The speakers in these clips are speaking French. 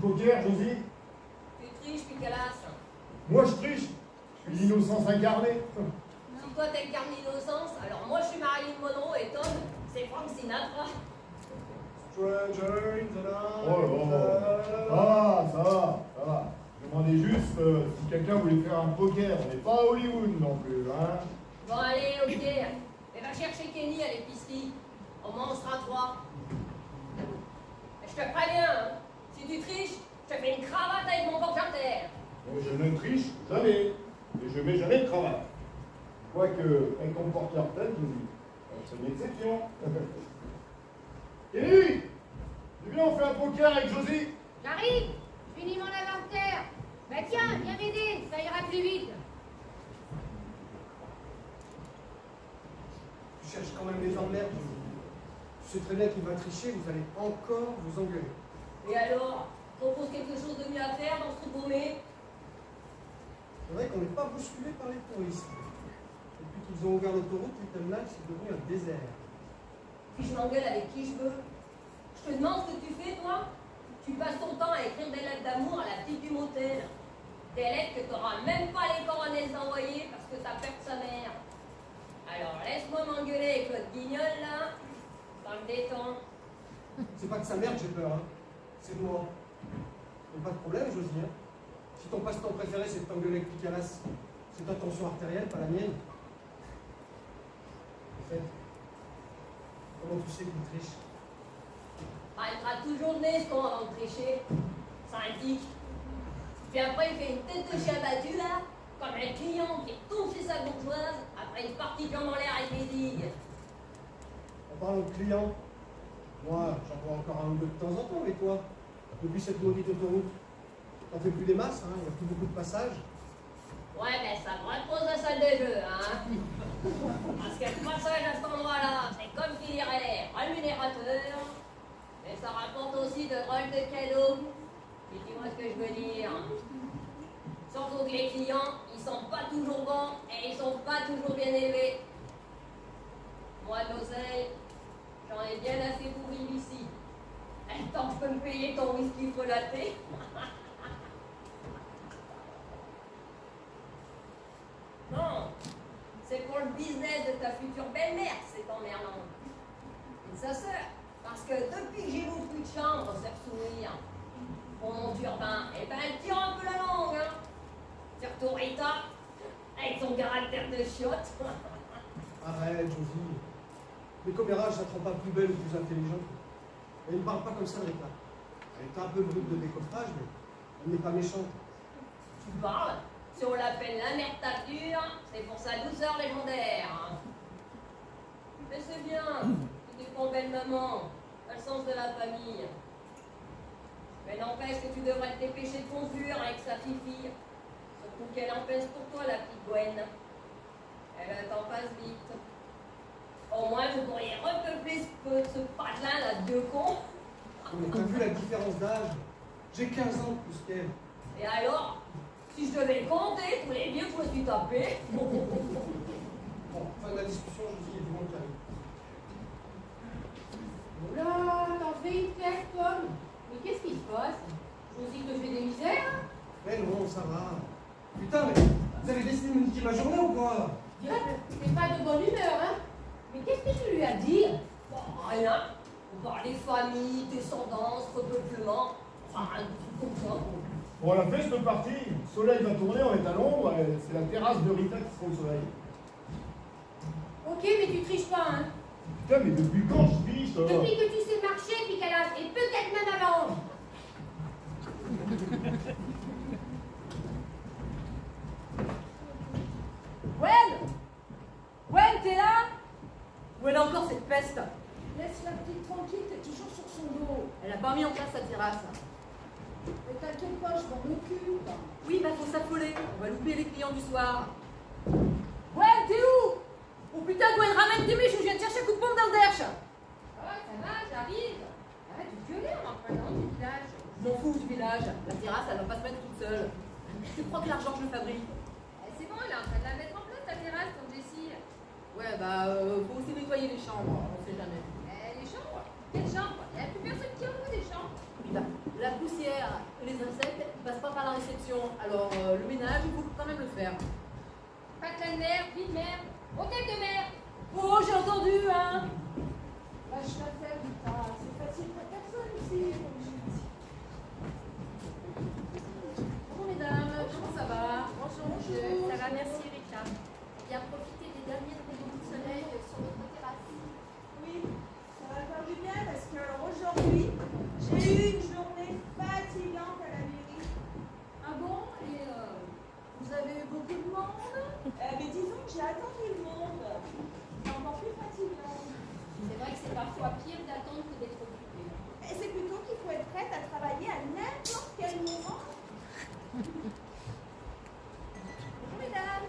Poker, Josie? Tu triches, Picalas. Moi, je triche. Je suis l'innocence incarnée. Si toi t'incarnes l'innocence, alors moi je suis Marilyn Monroe et Tom, c'est Frank Sinatra. Stranger in the night. Oh, ça va. Je demandais juste si quelqu'un voulait faire un poker. On n'est pas à Hollywood non plus, hein. Bon, allez, ok. Mais va chercher Kenny à l'épicerie. Au moins on sera trois. Mais je te préviens, hein. Si tu triches, je te fais une cravate avec mon porte-terre. Je ne triche jamais. Et je mets jamais de cravate. Quoique, avec ton porte-tête, Josie, c'est une exception. Kenny, tu viens, on fait un poker avec Josie? J'arrive, je finis mon inventaire. Bah tiens, viens m'aider, ça ira plus vite. Tu cherches quand même les emmerdes. Tu sais très bien qu'il va tricher, vous allez encore vous engueuler. Et alors, propose quelque chose de mieux à faire dans ce trou paumé? C'est vrai qu'on n'est pas bousculé par les touristes. Depuis qu'ils ont ouvert l'autoroute, Little Night, c'est devenu un désert. Puis je m'engueule avec qui je veux. Je te demande ce que tu fais, toi. Tu passes ton temps à écrire des lettres d'amour à la petite du motel. Des lettres que tu n'auras même pas les coronets d'envoyer parce que tu as peur de sa mère. Alors laisse-moi m'engueuler avec Claude Guignol, là. Ça me détend. C'est pas de sa merde, j'ai peur, hein. C'est de moi. Mais pas de problème, Josie, hein. Si ton passe-temps préféré, c'est de t'engueuler avec Picalas, c'est ta tension artérielle, pas la mienne. En fait, comment tu sais qu'il triche? Ah, il fera toujours le nez ce qu'on avant de tricher. Ça indique. Puis après, il fait une tête de chien battu, là, comme un client qui tombe chez sa bourgeoise après une partie de jambes en l'air avec les digues. En parlant de clients, moi, j'en vois encore un ou deux de temps en temps, mais toi, depuis cette maudite autoroute, t'en fais plus des masses, hein, il n'y a plus beaucoup de passages. Ouais, mais ça me repose la salle de jeu, hein. Parce que le passage à cet endroit-là, c'est comme qui dirait rémunérateur, mais ça rapporte aussi de drôles de cadeaux. Et tu vois ce que je veux dire. Surtout que les clients, ils sont pas toujours bons et ils sont pas toujours bien élevés. Moi, d'oseille, j'en ai bien assez pour vivre ici. Et tant que je peux me payer ton whisky frelaté. Non, c'est pour le business de ta future belle-mère, c'est emmerdant. Et sa sœur, parce que depuis que j'ai mon plus de chambre, c'est sourire. Pour mon turbin, et ben elle tire un peu la langue, hein. Surtout Rita, avec son caractère de chiotte. Arrête, Josie. Les commérages, ça te rend pas plus belle ou plus intelligente. Elle ne parle pas comme ça, Rita. Elle est un peu brute de décoffrage, mais elle n'est pas méchante. Tu parles? Si on l'appelle l'amertature, c'est pour sa douceur légendaire. Hein. Mais c'est bien, tu dépends belle maman, t'as le sens de la famille. Mais n'empêche que tu devrais te dépêcher de conduire avec sa fifi. Surtout qu'elle en pèse pour toi, la petite Gwen. Elle t'en passe vite. Au moins, vous pourriez repeupler ce patelin là de vieux con. Mais t'as vu la différence d'âge? J'ai 15 ans de plus qu'elle. Et alors, si je devais compter tous les vieux que je me suis tapé. Bon, fin de la discussion, Josie, et du monde qui arrive. Oula, t'en fais une tête, Tom. Mais qu'est-ce qui se passe? Josie te fait des misères? Mais non, ça va. Putain, mais vous avez décidé de me niquer ma journée ou quoi? Diable, t'es pas de bonne humeur, hein? Mais qu'est-ce que tu lui as dit? Bon, rien. Par les familles, descendances, repeuplement, enfin, un truc comme ça. Bon, la fête est partie, le soleil va tourner, on est à l'ombre, et c'est la terrasse de Rita qui sera au soleil. Ok, mais tu triches pas, hein. Putain, mais depuis quand je triche, Depuis que tu sais marcher, puis qu'elle a... et peut-être même avant. Gwen, t'es là? Où est encore cette peste? Laisse la petite tranquille, t'es toujours sur son dos. Elle a pas mis en place sa terrasse. Mais t'inquiète pas, je m'en occupe. Oui, bah faut s'affoler. On va louper les clients du soir. Gwen, t'es où? Oh putain, Gwen, ramène tes mèches ou je viens te chercher un coup de pompe dans le derche. Ah, ça va, j'arrive. Arrête de gueuler en représentant du village. Je m'en fous du village. La terrasse, elle va pas se mettre toute seule. Je crois que l'argent, je le fabrique. C'est bon, elle est en train de la mettre en place, ta terrasse, comme Jessie. Ouais, bah, faut aussi nettoyer les chambres, on sait jamais. Les chambres? Quelles chambres? Il n'y a plus personne qui en veut des chambres. Puis bah, la poussière et les insectes, ils passent pas par la réception. Alors, le ménage, il faut quand même le faire. Pas de merde, vie de merde. Hôtel de merde. Oh, j'ai entendu, hein. Lâche l'affaire, Rita. C'est facile pour personne ici, comme j'ai dit. Bonjour mesdames, comment ça va? Bonjour. Ça va, merci Rita. Bien profiter des derniers rayons de soleil sur notre terrasse. Oui, ça va faire du bien parce que aujourd'hui, j'ai eu une journée fatigante à la mairie. Ah bon? Et vous avez eu beaucoup de monde? Mais disons que j'ai attendu le monde. C'est encore plus fatigant. C'est vrai que c'est parfois pire d'attendre que d'être occupé. Et c'est plutôt qu'il faut être prête à travailler à n'importe quel moment. Bonjour mesdames.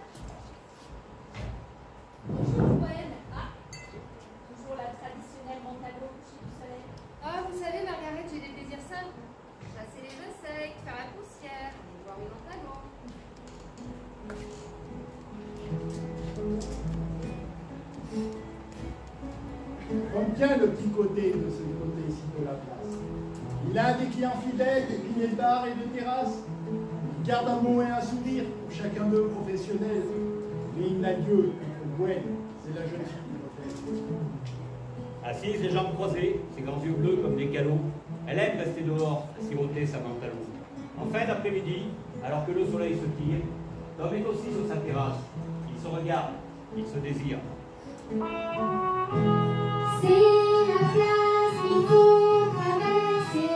Bonjour Gwen. Ah, toujours la traditionnelle montagne au coucher du soleil. Ah, vous savez Margaret, j'ai des plaisirs simples. Chasser les insectes, faire la poussière, aller voir une montagne. Comme tient le petit côté de ce côté-ci de la place. Il a des clients fidèles, des piliers de bar et de terrasse. Il garde un mot et un sourire pour chacun d'eux professionnels. Mais il n'a Dieu que Gwen, c'est la jeune fille de l'hôtel. Assise, les jambes croisées, ses grands yeux bleus comme des calots, elle aime rester dehors, à siroter sa menthe à l'eau. En fin d'après-midi, alors que le soleil se tire, Tom est aussi sur sa terrasse. Il se regarde, il se désire. C'est la place qu'il faut traverser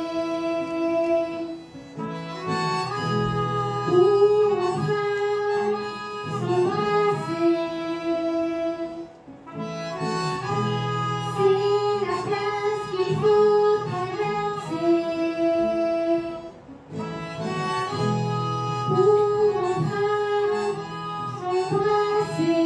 pour enfin s'embrasser. C'est la place qu'il faut traverser pour enfin s'embrasser.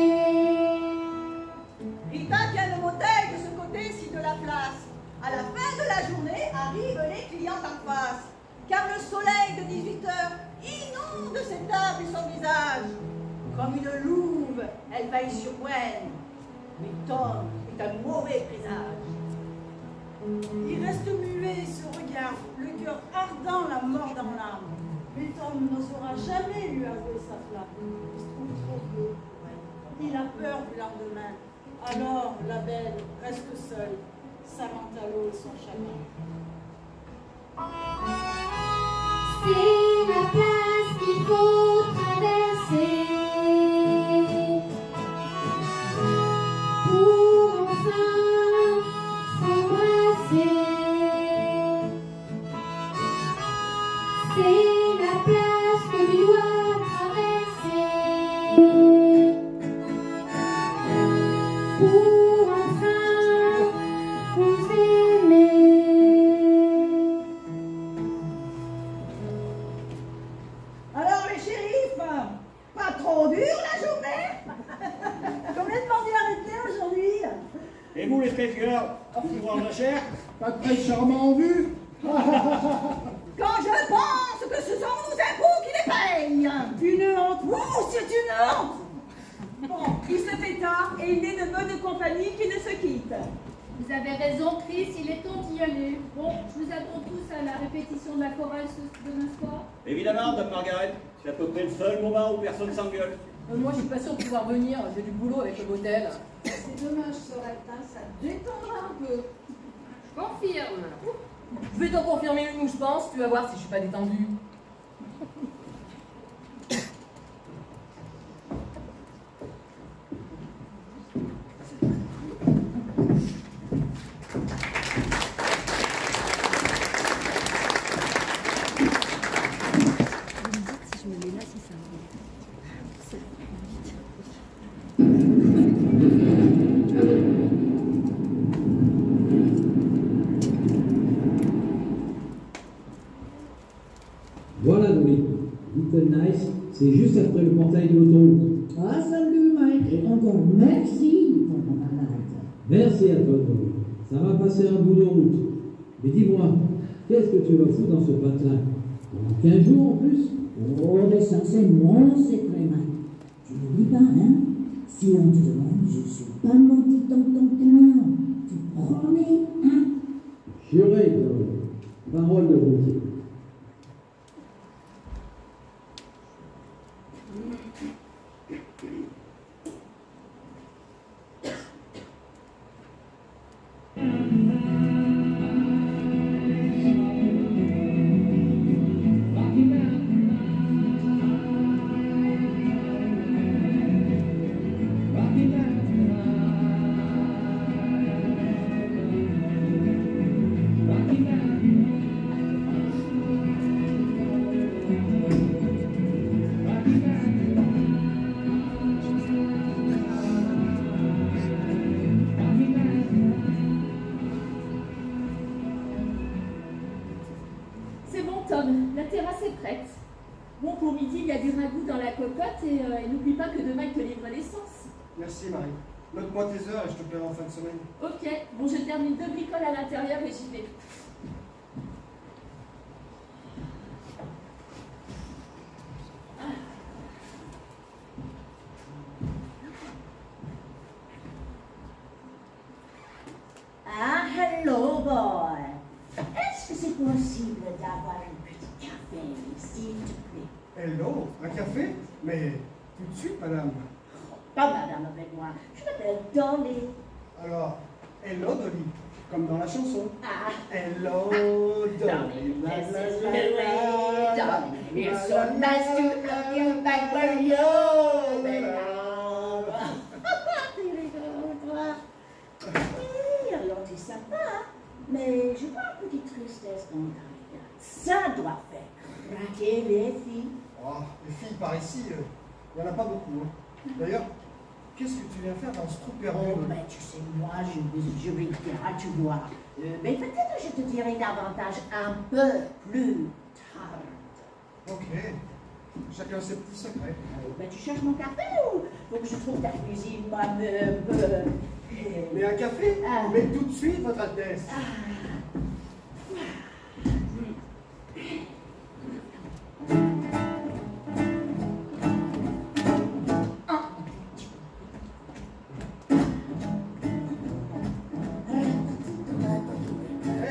Rita tient le motel de ce côté-ci de la place. À la fin de la journée, arrivent les clients en face. Car le soleil de 18h inonde ses tables et son visage. Comme une louve, elle veille sur Gwen. Mais Tom est un mauvais présage. Il reste muet et se regarde, le cœur ardent, la mort dans l'âme. Mais Tom n'osera jamais lui avouer sa flamme. Il se trouve trop vieux pour elle. Il a peur du lendemain. Alors la belle reste seule, sa menthe à l'eau et son chagrin. C'est la place qu'il faut traverser pour enfin s'embrasser. C'est la place que tu dois traverser pour enfin vous aimer. Alors les shérifs, pas trop dur la journée? Combien de bandits arrêtés aujourd'hui? Et vous, les Space Girls, vous voir la chair? Pas de presse charmant en vue. Quand je pense que ce sont nos impôts qui les payent! Une honte! Ouh, c'est une honte! Bon, il se fait tard et il est de bonne compagnie qui ne se quitte. Vous avez raison, Chris, il est temps d'y aller. Bon, je vous attends tous à la répétition de la chorale demain soir. Évidemment, Dame Margaret, c'est à peu près le seul moment où personne s'engueule. Moi, je suis pas sûre de pouvoir venir, j'ai du boulot avec le motel. C'est dommage, Soreltin, ça détendra un peu. Confirme. Je vais t'en confirmer une où je pense, tu vas voir si je suis pas détendue. Voilà Dolly, Little Nice, c'est juste après le portail de l'autoroute. Ah, salut Mike, et encore merci pour ton malade. Merci à toi Dolly, ça m'a passé un bout de route. Mais dis-moi, qu'est-ce que tu vas foutre dans ce patelin? Pendant 15 jours en plus? Oh, mais ça c'est mon secret Mike. Tu n'oublies pas, hein? Si on te demande, je suis pas menti dans ton canard. Tu promets, hein? Juré Dolly, parole de routier. La terrasse est prête. Bon, pour midi, il y a du ragoût dans la cocotte et n'oublie pas que demain, il te livre l'essence. Merci Marie. Note-moi tes heures et je te paierai en fin de semaine. Ok, bon, je termine 2 bricoles à l'intérieur et j'y vais. Ah, hello boy. Est-ce que c'est possible d'avoir un petit café, s'il te plaît? Hello, un café? Mais tout de suite, madame. Pas madame avec moi, je m'appelle Dolly. Alors, hello Dolly, comme dans la chanson. Ah. Hello Dolly. La, This la, is la, Louis, la, Dolly. It's so la, nice to la, have you back where you belong. Oui, alors t'es sympa, mais je vois une petite tristesse dans ta regard. Ça doit faire craquer les filles. Oh, les filles par ici, il n'y en a pas beaucoup. Hein. D'ailleurs, qu'est-ce que tu viens faire dans ce trou perdu? Oh, ben tu sais, moi, je vais te dire, tu vois. Mais peut-être je te dirai davantage un peu plus tard. Ok, chacun ses petits secrets. Ben tu cherches mon café ou faut que je trouve ta cuisine moi-même? Mais un café? Ah. Mais tout de suite, votre Altesse.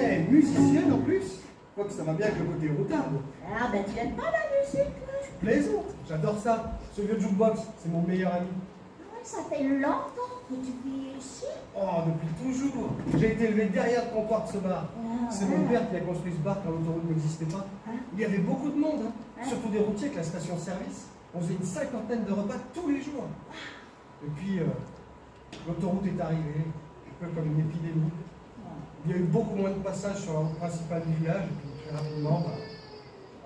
Eh, musicienne en plus? Quoique ça va bien avec le côté routarde. Ah ben tu n'aimes pas la musique, là? Je plaisante, j'adore ça. Ce vieux jukebox, c'est mon meilleur ami. Oui, ça fait longtemps que tu vis ici. Oh, depuis toujours. J'ai été élevé derrière le comptoir de ce bar. C'est mon père qui a construit ce bar quand l'autoroute n'existait pas. Il y avait beaucoup de monde, hein. Surtout des routiers avec la station-service. On faisait une 50aine de repas tous les jours. Et puis, l'autoroute est arrivée, un peu comme une épidémie. Il y a eu beaucoup moins de passages sur la route principale du village, et puis très rapidement,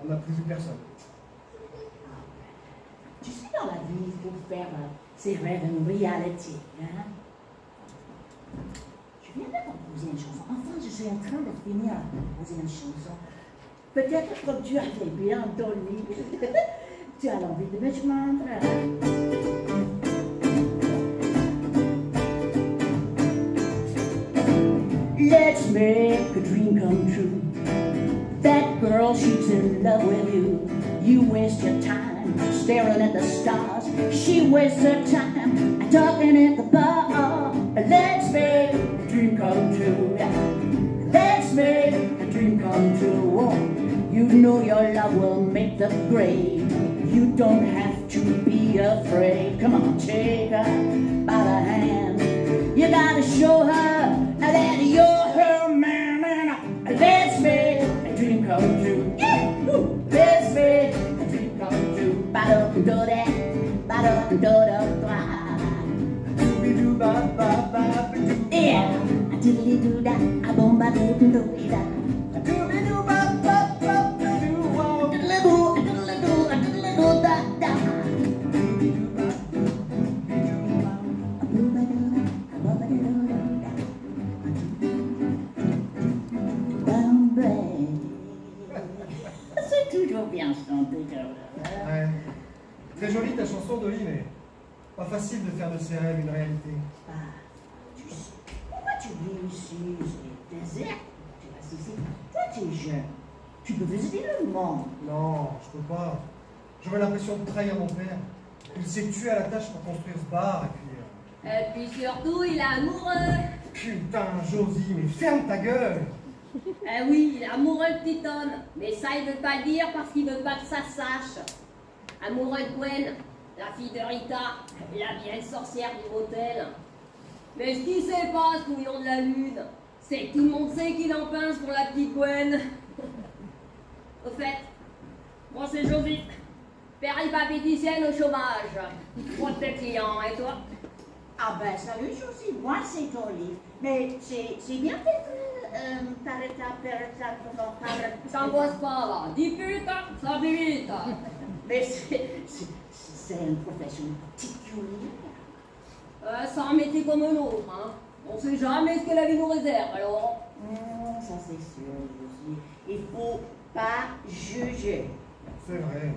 on n'a plus vu personne. Tu sais, dans la vie, il faut faire ses rêves une réalité. Hein? Je viens de composer une chanson. Enfin, je suis en train de finir à composer une chanson. Peut-être comme tu as fait bien, Dolly. Tu as l'envie de me joindre. Let's make a dream come true. That girl, she's in love with you. You waste your time staring at the stars. She wastes her time talking at the bar. Let's make a dream come true. Let's make a dream come true. Oh, you know your love will make the grade. You don't have to be afraid. Come on, take her by the hand. You gotta show her that you're her man. C'est toujours bien chanté. Ouais. Très jolie ta chanson, Dolly, mais pas facile de faire de ses rêves une réalité. Ah, tu sais, pourquoi tu vis ici? C'est désert. Tu restes ici. Toi, tu es jeune. Tu peux visiter le monde. Non, je peux pas. J'aurais l'impression de trahir mon père. Il s'est tué à la tâche pour construire ce bar, et puis... Et puis surtout, il est amoureux. Putain, Josie, mais ferme ta gueule! Eh oui, il est amoureux de Titon. Mais ça, il veut pas le dire parce qu'il veut pas que ça sache. Amoureux de Gwen, la fille de Rita, la vieille sorcière du motel. Mais ce qui sait pas, ce couillon de la lune, c'est que tout le monde sait qu'il en pince pour la petite Gwen. Au fait, moi c'est Josie, péripapéticienne au chômage. Pour tes clients, et toi? Ah ben, salut Josie, moi c'est Dolly. Mais c'est bien fait T'angoisse pas là, dis pute, ça va vite. Mais c'est une profession particulière. C'est un métier comme un autre, hein. On sait jamais ce que la vie nous réserve, alors. Ça c'est sûr, Josie. Il faut pas juger. C'est vrai.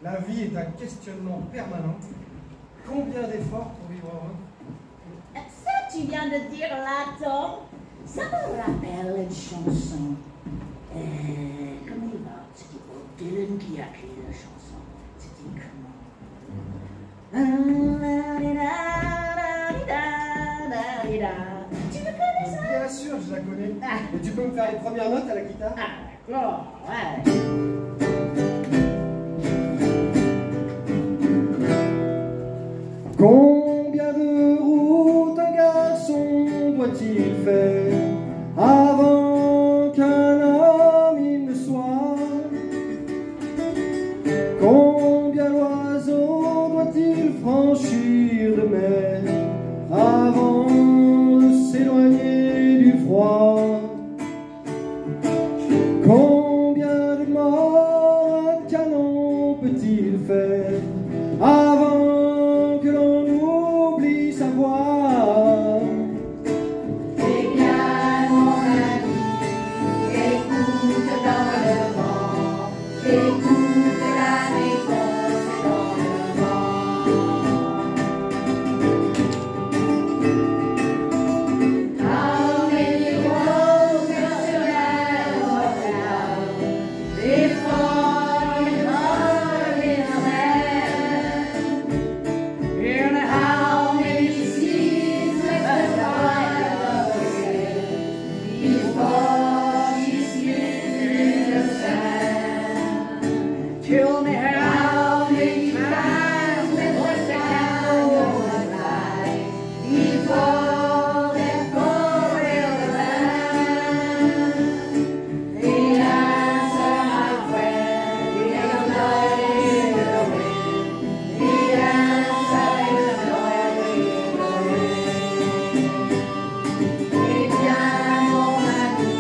La vie est un questionnement permanent. Combien d'efforts pour vivre heureux? Ça, tu viens de dire là, Tom, ça me rappelle une chanson. Comment il va? C'était Bob Dylan qui a écrit la chanson. C'était comment? Tu me connais ça? Bien sûr, je la connais. Et tu peux me faire les premières notes à la guitare? Ah, d'accord, ouais. Combien de routes un garçon doit-il faire avant qu'un homme il ne soit? Combien d'oiseaux doit-il franchir de mer avant de s'éloigner du froid? Combien de morts un canon peut-il faire avant que l'on oublie sa voix? Eh bien, mon ami, écoute dans le vent, écoute la réponse dans le vent. How many roses surround your town before you hurry around? And how many seas must I cross before she slips in the sand? Tell me how many times must the cowboys lie before they're forever land? The answer, my friend, is blowing in the wind. The answer is blowing in the wind. Eh bien, mon ami,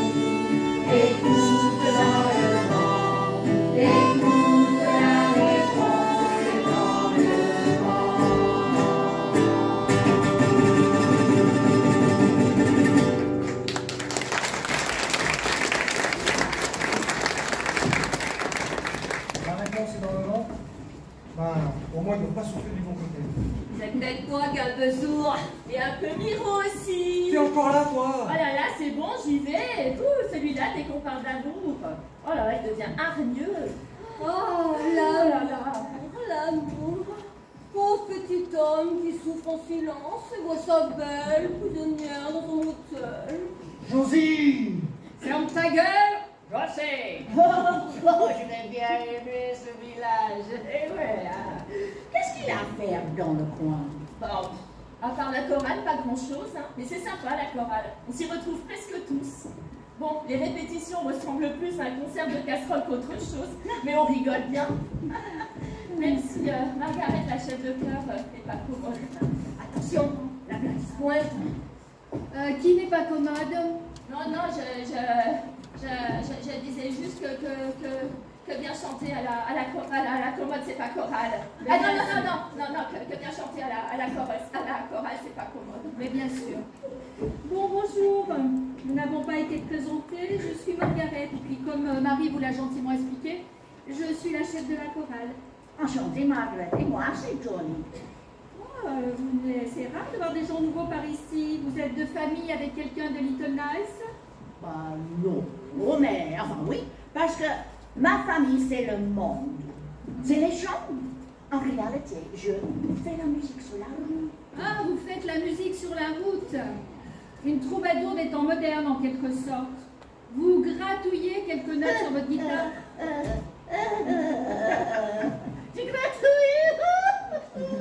écoute dans le vent, écoute la réponse dans le vent. La réponse est dans le vent. Ben, au moins, ils n'ont pas soufflé du bon côté. C'est peut-être toi qui es un peu sourd et un peu miro aussi. T'es encore là, toi? Oh là là, c'est bon, j'y vais. Ouh, celui-là, dès qu'on parle d'amour. Oh là là, il devient hargneux. Oh là là là, l'amour. Pauvre petit homme qui souffre en silence et voit sa belle prisonnière dans son hôtel. Josie! Ferme ta gueule, je sais. Oh, je l'ai bien aimé ce village. Et voilà. Qu'est-ce qu'il a à faire dans le coin? Bon, à part la chorale, pas grand-chose, hein. Mais c'est sympa la chorale. On s'y retrouve presque tous. Bon, les répétitions ressemblent plus à un concert de casserole qu'autre chose, mais on rigole bien. Même si Margaret, la chef de chœur, n'est pas commode. Attention, la place pointe. Qui n'est pas commode? Non, non, je disais juste que bien chanter à la commode, c'est pas chorale. Ah non, que bien chanter à la chorale, c'est pas commode. Mais bien sûr. Bon, bonjour. Nous n'avons pas été présentés. Je suis Margaret. Et puis, comme Marie vous l'a gentiment expliqué, je suis la chef de la chorale. Enchantée, Margaret. Et moi, c'est Johnny. C'est rare de voir des gens nouveaux par ici. Vous êtes de famille avec quelqu'un de Little Nice? Bah non. Oh, mais enfin oui, parce que ma famille, c'est le monde. C'est les gens. En réalité, je fais la musique sur la route. Ah, vous faites la musique sur la route. Une troubadour des temps modernes, en quelque sorte. Vous gratouillez quelques notes sur votre guitare. Tu gratouilles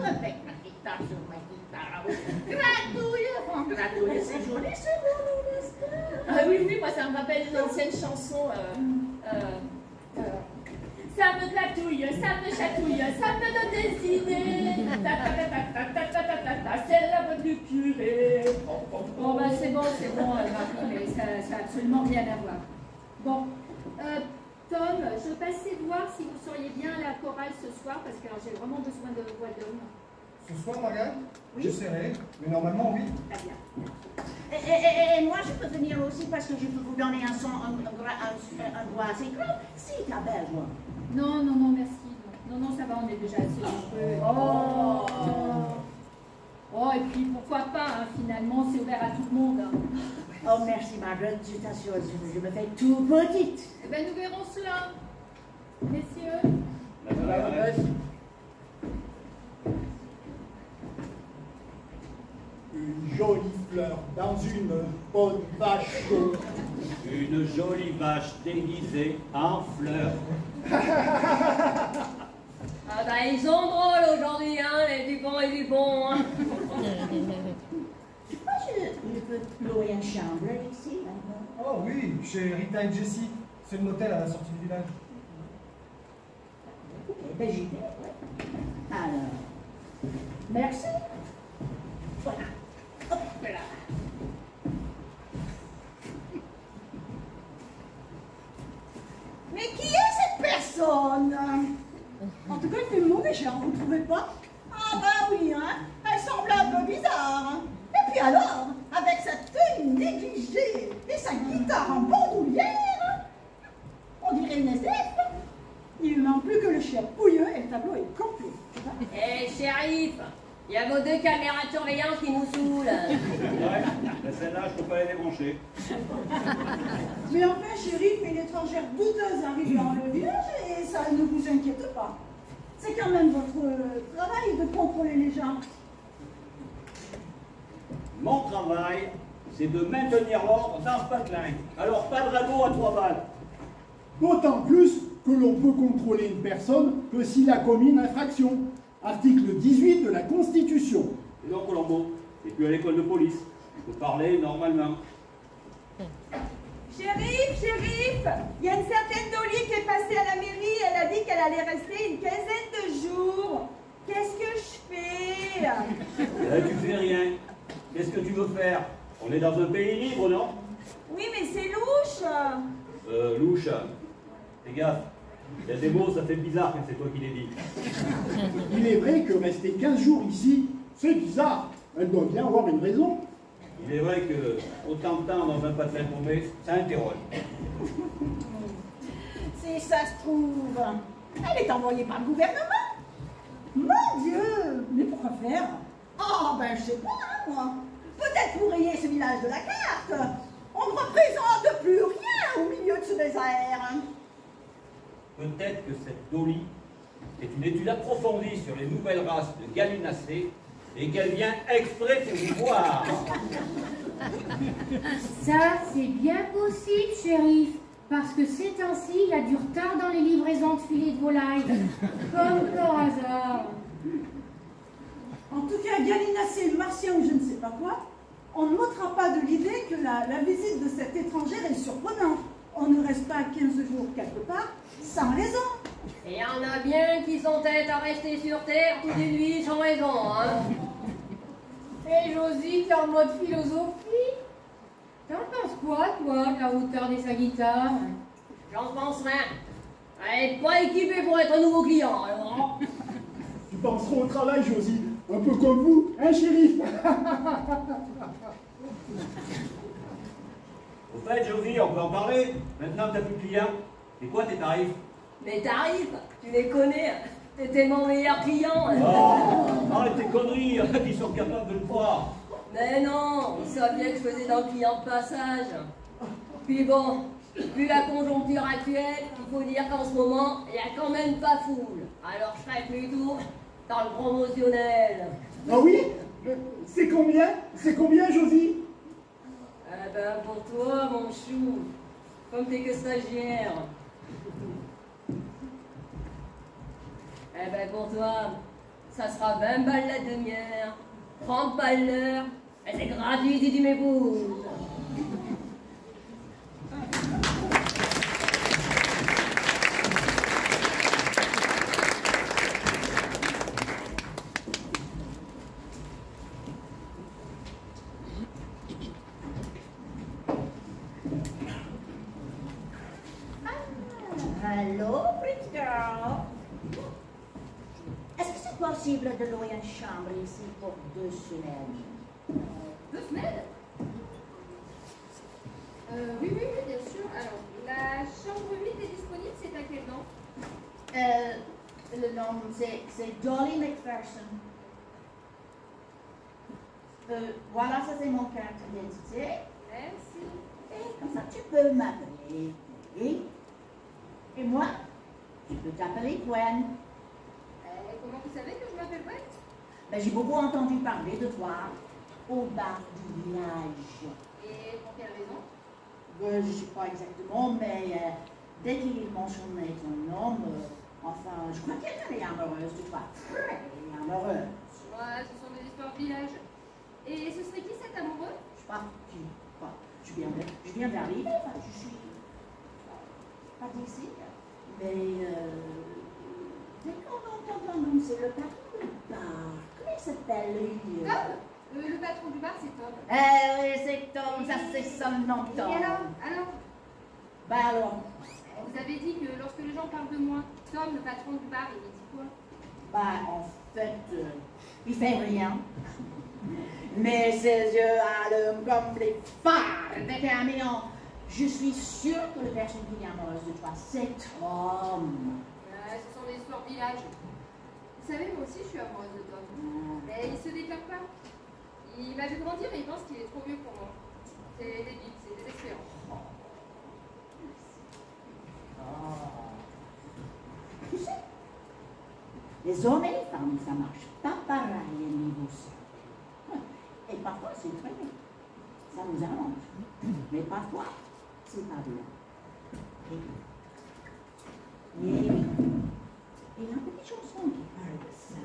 avec ma guitare sur ma guitare. Gratouille, c'est joli, c'est bon, n'est-ce pas? Ah oui, moi ça me rappelle une ancienne chanson. Ça me gratouille, ça me chatouille, ça me donne des idées. C'est la bonne du curé. Bon, ben c'est bon, Marie, mais ça n'a absolument rien à voir. Bon, Tom, je passais voir si vous seriez bien à la chorale ce soir, parce que j'ai vraiment besoin de voix d'homme. Ce soir, Margaret? Oui. J'essaierai, mais normalement, oui. Très bien. Et moi, je peux venir aussi parce que je peux vous donner un son, un doigt assez grand, si t'as besoin. Non, merci. Non, ça va, on est déjà assez nombreux. Oh, et puis pourquoi pas, hein, finalement, c'est ouvert à tout le monde. Hein. Oh, merci, Margaret, je t'assure, je me fais tout petite. Eh bien, nous verrons cela. Messieurs. Une jolie fleur dans une bonne vache chaude. Une jolie vache déguisée en fleur. Ah bah ils sont drôles aujourd'hui, hein, les Dupont et Dupont. Hein. Moi, je peux louer une chambre ici, maintenant. Oh oui, chez Rita et Jessie. C'est le motel à la sortie du village. Ok, ben j'y vais, ouais. Alors, merci. Voilà. Hop là. Mais qui est cette personne? En tout cas, elle fait mauvais genre, vous ne trouvez pas? Ah bah oui, hein. Elle semble un peu bizarre. Hein. Et puis alors, avec cette tenue négligée et sa guitare en bandoulière, on dirait une SF. Il ne manque plus que le chien pouilleux et le tableau est complet. Eh, shérif, il y a vos 2 caméras de surveillance qui nous saoulent. Ouais, celle-là, je peux pas les débrancher. Mais enfin, shérif, une étrangère douteuse arrive dans le village et ça ne vous inquiète pas. C'est quand même votre travail de contrôler les gens. Mon travail, c'est de maintenir l'ordre dans ce patelin. Alors, pas de radeau à 3 balles. D'autant plus que l'on peut contrôler une personne que s'il a commis une infraction. Article 18 de la Constitution. Et donc, Colombo, c'est plus à l'école de police. Il faut parler normalement. Shérif, il y a une certaine Dolly qui est passée à la mairie, elle a dit qu'elle allait rester une quinzaine de jours. Qu'est-ce que je fais? Tu fais rien. Qu'est-ce que tu veux faire? On est dans un pays libre, non? Oui, mais c'est louche. Louche. Fais gaffe. Il y a des mots, ça fait bizarre quand c'est toi qui les dis. Il est vrai que rester 15 jours ici, c'est bizarre. Elle doit bien avoir une raison. Il est vrai que autant de temps dans un patelin paumé, ça interroge. Si ça se trouve, elle est envoyée par le gouvernement. Mon Dieu, mais pourquoi faire? Oh, ben je sais pas, hein, moi. Peut-être pour rayer ce village de la carte. On ne représente plus rien au milieu de ce désert. Peut-être que cette Dolly est une étude approfondie sur les nouvelles races de gallinacées et qu'elle vient exprès pour vous voir. Ça, c'est bien possible, shérif. Parce que ces temps-ci, il y a du retard dans les livraisons de filets de volaille. Comme par hasard. En tout cas, gallinacé, martien ou je ne sais pas quoi, on ne m'ôtera pas de l'idée que la visite de cette étrangère est surprenante. On ne reste pas 15 jours quelque part sans raison. Et il y en a bien qui sont têtes à rester sur Terre toute une vie sans raison, hein. Et Josie, t'es en mode philosophie? T'en penses quoi, toi, de la hauteur de sa guitare? J'en pense rien. Elle n'est pas équipée pour être un nouveau client, alors. Tu penseras au travail, Josie. Un peu comme vous, hein, shérif? Au fait, Josie, on peut en parler? Maintenant que t'as plus de clients, c'est quoi tes tarifs? Mes tarifs, tu les connais. T'étais mon meilleur client. Oh, arrête tes conneries, ils sont capables de le croire. Mais non, ils savent bien que je faisais dans le client de passage. Puis bon, vu la conjoncture actuelle, il faut dire qu'en ce moment, il n'y a quand même pas foule. Alors je serais plutôt dans le promotionnel. Ah oui? C'est combien? C'est combien, Josie? Eh ben pour toi, mon chou, comme t'es que stagiaire. Eh ben pour toi, ça sera 20 balles la demi-heure, 30 balles l'heure, et c'est gratuit si tu m'épouses. Hello, pretty girl. Est-ce que c'est possible de louer une chambre ici pour 2 semaines? 2 semaines? Oui, bien sûr. Alors, la chambre 8 est disponible, c'est à quel nom? Le nom, c'est Dolly McPherson. Voilà, ça c'est mon carte d'identité. Merci. Et comme ça, tu peux m'appeler. Et moi, tu peux t'appeler Gwen. Comment vous savez que je m'appelle Gwen? Ben, j'ai beaucoup entendu parler de toi au bar du village. Et pour quelle raison? Je ne sais pas exactement, mais dès qu'il mentionnait ton nom, enfin, je crois qu'elle est amoureuse de toi. Très amoureuse. Ouais, ce sont des histoires de village. Et ce serait qui cet amoureux? Je sais pas, je viens d'arriver, enfin, je suis pas d'ici, mais dès qu'on entend ton nom, c'est le patron du bar. Comment il s'appelle, lui? Tom? Le patron du bar, c'est Tom. Oui, c'est Tom, ça c'est son nom, Tom. Et alors? Bah alors? Vous avez dit que lorsque les gens parlent de moi, Tom, le patron du bar, il me dit quoi? Bah, en fait, il fait rien. Mais ses yeux allument comme les phares déterminants. Je suis sûre que la personne qui est amoureuse de toi, c'est Tom. Ce sont des histoires de village. Vous savez, moi aussi, je suis amoureuse de Tom. Mais il se déclare pas. Il m'a vu grandir et il pense qu'il est trop vieux pour moi. C'est débile, c'est désespérant. Tu sais, les hommes et les femmes, ça marche pas pareil au niveau ça. Et parfois, c'est très bien. Ça nous arrange. Mais parfois, c'est pas bien. Et il y a une petite chanson qui parle de ça.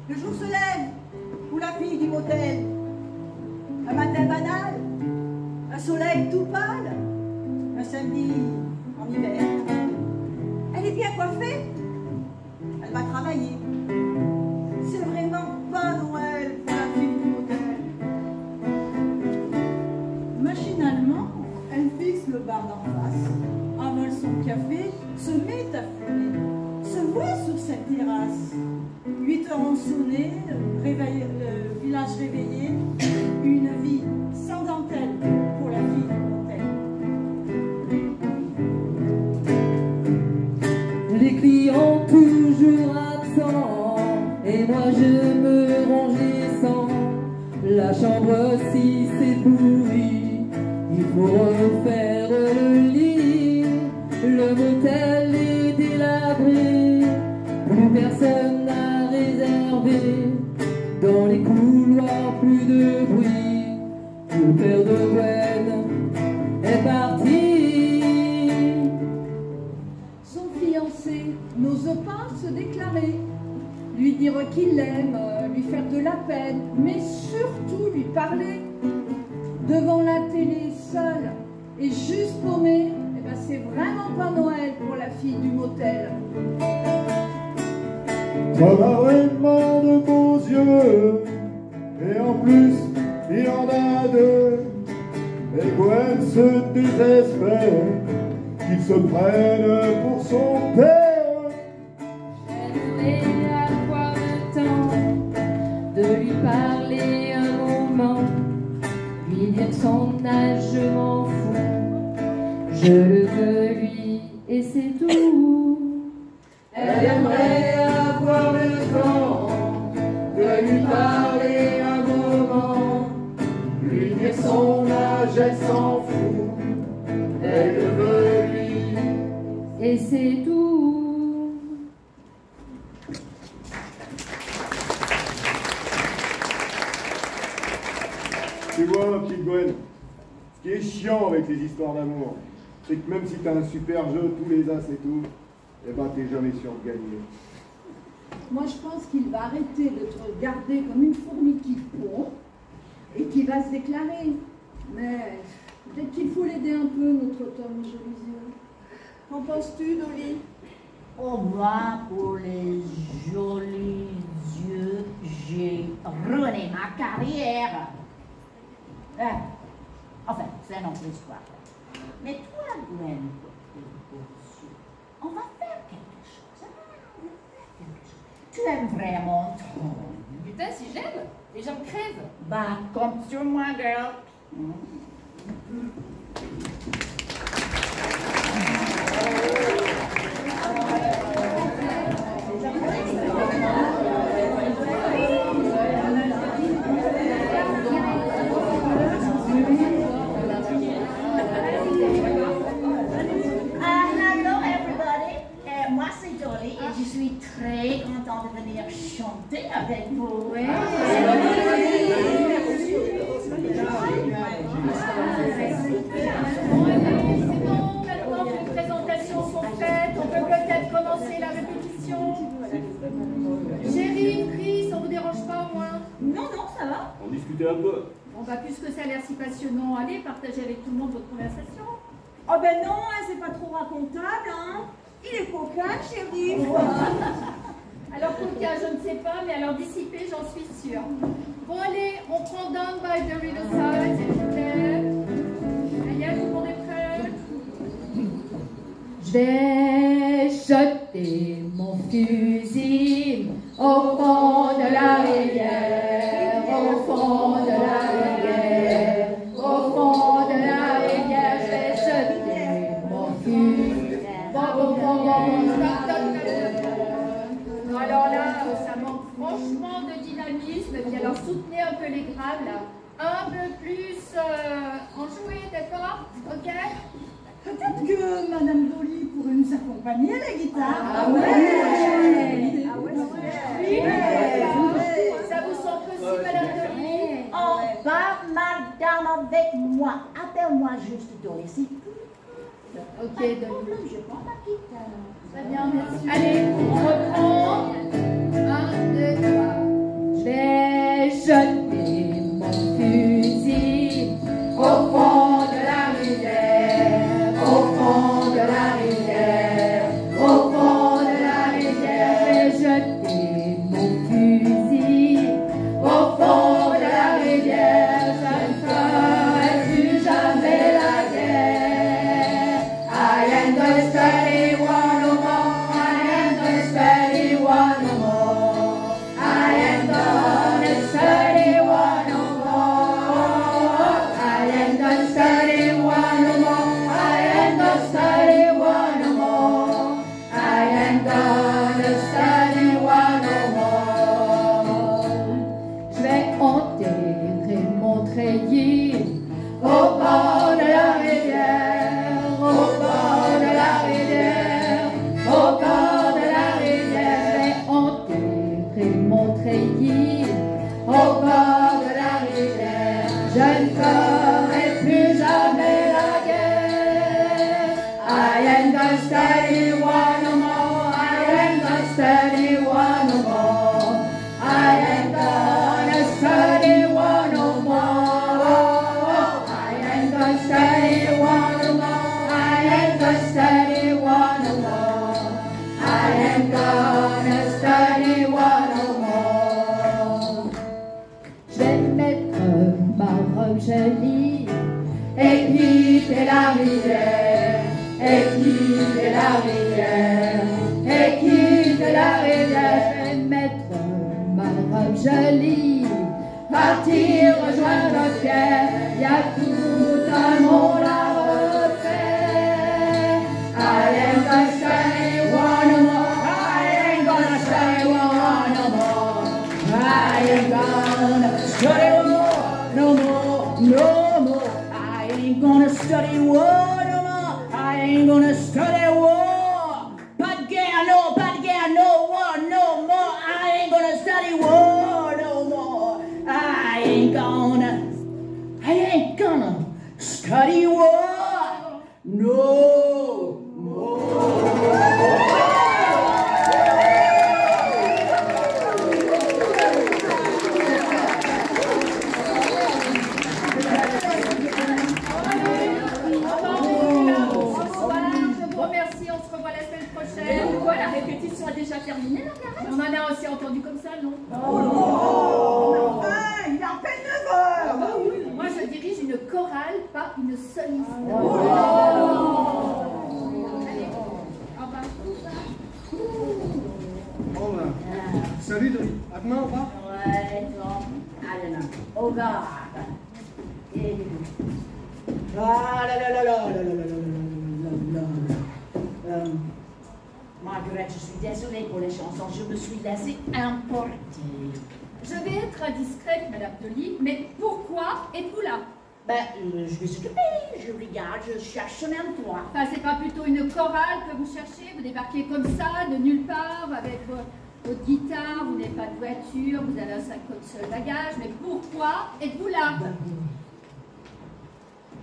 Le jour se lève pour la fille du motel. Un matin banal, un soleil tout pâle, un samedi en hiver. Elle est bien coiffée, elle va travailler. C'est vraiment pas Noël pour la fille du motel. Machinalement, elle fixe le bar d'en face, avale son café, se met à fumer, se voit sur cette terrasse. 8 heures ont sonné, le village réveillé, une vie sans dentelle pour la fille du motel. Les clients toujours absents, et moi je me rongeais sans. La chambre si c'est pourri, il faut refaire le lit. Le motel est délabré, plus personne n'a réservé. Dans les couloirs, plus de bruit. Le père de Gwen est parti. Son fiancé n'ose pas se déclarer, lui dire qu'il l'aime, lui faire de la peine, mais surtout lui parler. Devant la télé, seul et juste paumé, eh ben, Là, c'est vraiment pas Noël pour la fille du motel. Tom a vraiment de beaux yeux, et en plus, il en a deux. Et Gwen se désespère qu'il se prenne pour son père. J'aimerais avoir le temps de lui parler un moment, lui dire son âge, je m'en fous, je le veux lui et c'est tout. Elle aimerait avoir le temps de lui parler un moment, lui dire son âge, elle s'en fout, elle le veut lui et c'est tout. Tu vois, ma petite Gwen, ce qui est chiant avec les histoires d'amour, c'est que même si t'as un super jeu, tous les as et tout, eh ben t'es jamais sûr de gagner. Moi, je pense qu'il va arrêter de te regarder comme une fourmi qui pond et qu'il va se déclarer. Mais peut-être qu'il faut l'aider un peu, notre Tom jolis yeux. Qu'en penses-tu, Dolly? Oh, moi, pour les jolis yeux, j'ai ruiné ma carrière. Enfin, c'est une autre histoire. Mais toi, Gwen, on va faire quelque chose. Tu aimes vraiment Tom? Putain, si j'aime, les gens crèvent. Bah, compte sur moi, girl. Moi, c'est Dolly et je suis très contente de venir chanter avec vous. Ouais. C'est bon, maintenant que les présentations sont faites, on peut peut-être commencer la répétition. Chérie, Chris, on vous dérange pas au moins? Non, non, ça va. On discutait un peu. Bon, bah, puisque ça a l'air si passionnant, allez, partagez avec tout le monde votre conversation. Oh ben non, hein, c'est pas trop racontable, hein. Il est coquin, chérie. Alors, coquin, je ne sais pas, mais alors dissipé, j'en suis sûre. Bon, allez, on prend Down by the Riverside, s'il vous plaît. Allez, tout le monde est prêt? Je vais jeter mon fusil au fond de la rivière, au fond de la rivière, au fond de la rivière, je vais jeter mon fusil. Alors là, ça manque franchement de dynamisme. Et puis alors, soutenez un peu les graves, là. Un peu plus enjoué, d'accord? Ok? Peut-être que Madame Dolly pourrait nous accompagner à la guitare. Ah ouais! Oui, ça vous semble possible, Madame Dolly? Oh, pas madame avec moi. Appelle-moi juste Dolly, c'est tout. Ok, Pas de Dolly. problème, je prends ma guitare. Très bien, merci. Allez, on reprend. 1, 2, 3. Je vais jeter mon fusil au fond de la rivière, au fond de la rivière, au fond de la rivière. Je vais jeter mon fusil au fond de la rivière. Je ne ferai plus jamais la guerre. I am the steady one no more. I am the am gonna study one or more. Je vais mettre ma robe jolie et quitter la rivière, et quitter la rivière, et quitter la rivière. Je vais mettre ma robe jolie, partir rejoindre le ciel. Y a tout un monde à refaire. I am gonna study one no more. I ain't gonna study one no more. I ain't gonna study one no more, no more. I ain't gonna study war no more. I ain't gonna study war. Pas de guerre, no war no more. I ain't gonna study war no more. I ain't gonna study war no Pourquoi la répétition est déjà terminée, Margaret? On en a aussi entendu comme ça, non? Oh, il est à peine 9 heures. Bah oui. Moi, je dirige une chorale, pas une soliste. Oh. Allez, au revoir. Bon ben, salut Dolly. À demain, au revoir. Ouais, bon. À demain. Au revoir. Margaret, je suis désolée pour les chansons, je me suis laissée emporter. Je vais être indiscrète, Madame Dolly, mais pourquoi êtes-vous là? Ben, je vais s'occuper, je regarde, je cherche un emploi. Enfin, c'est pas plutôt une chorale que vous cherchez? Vous débarquez comme ça, de nulle part, avec votre guitare, vous n'avez pas de voiture, vous avez un sac comme seul bagage, mais pourquoi êtes-vous là?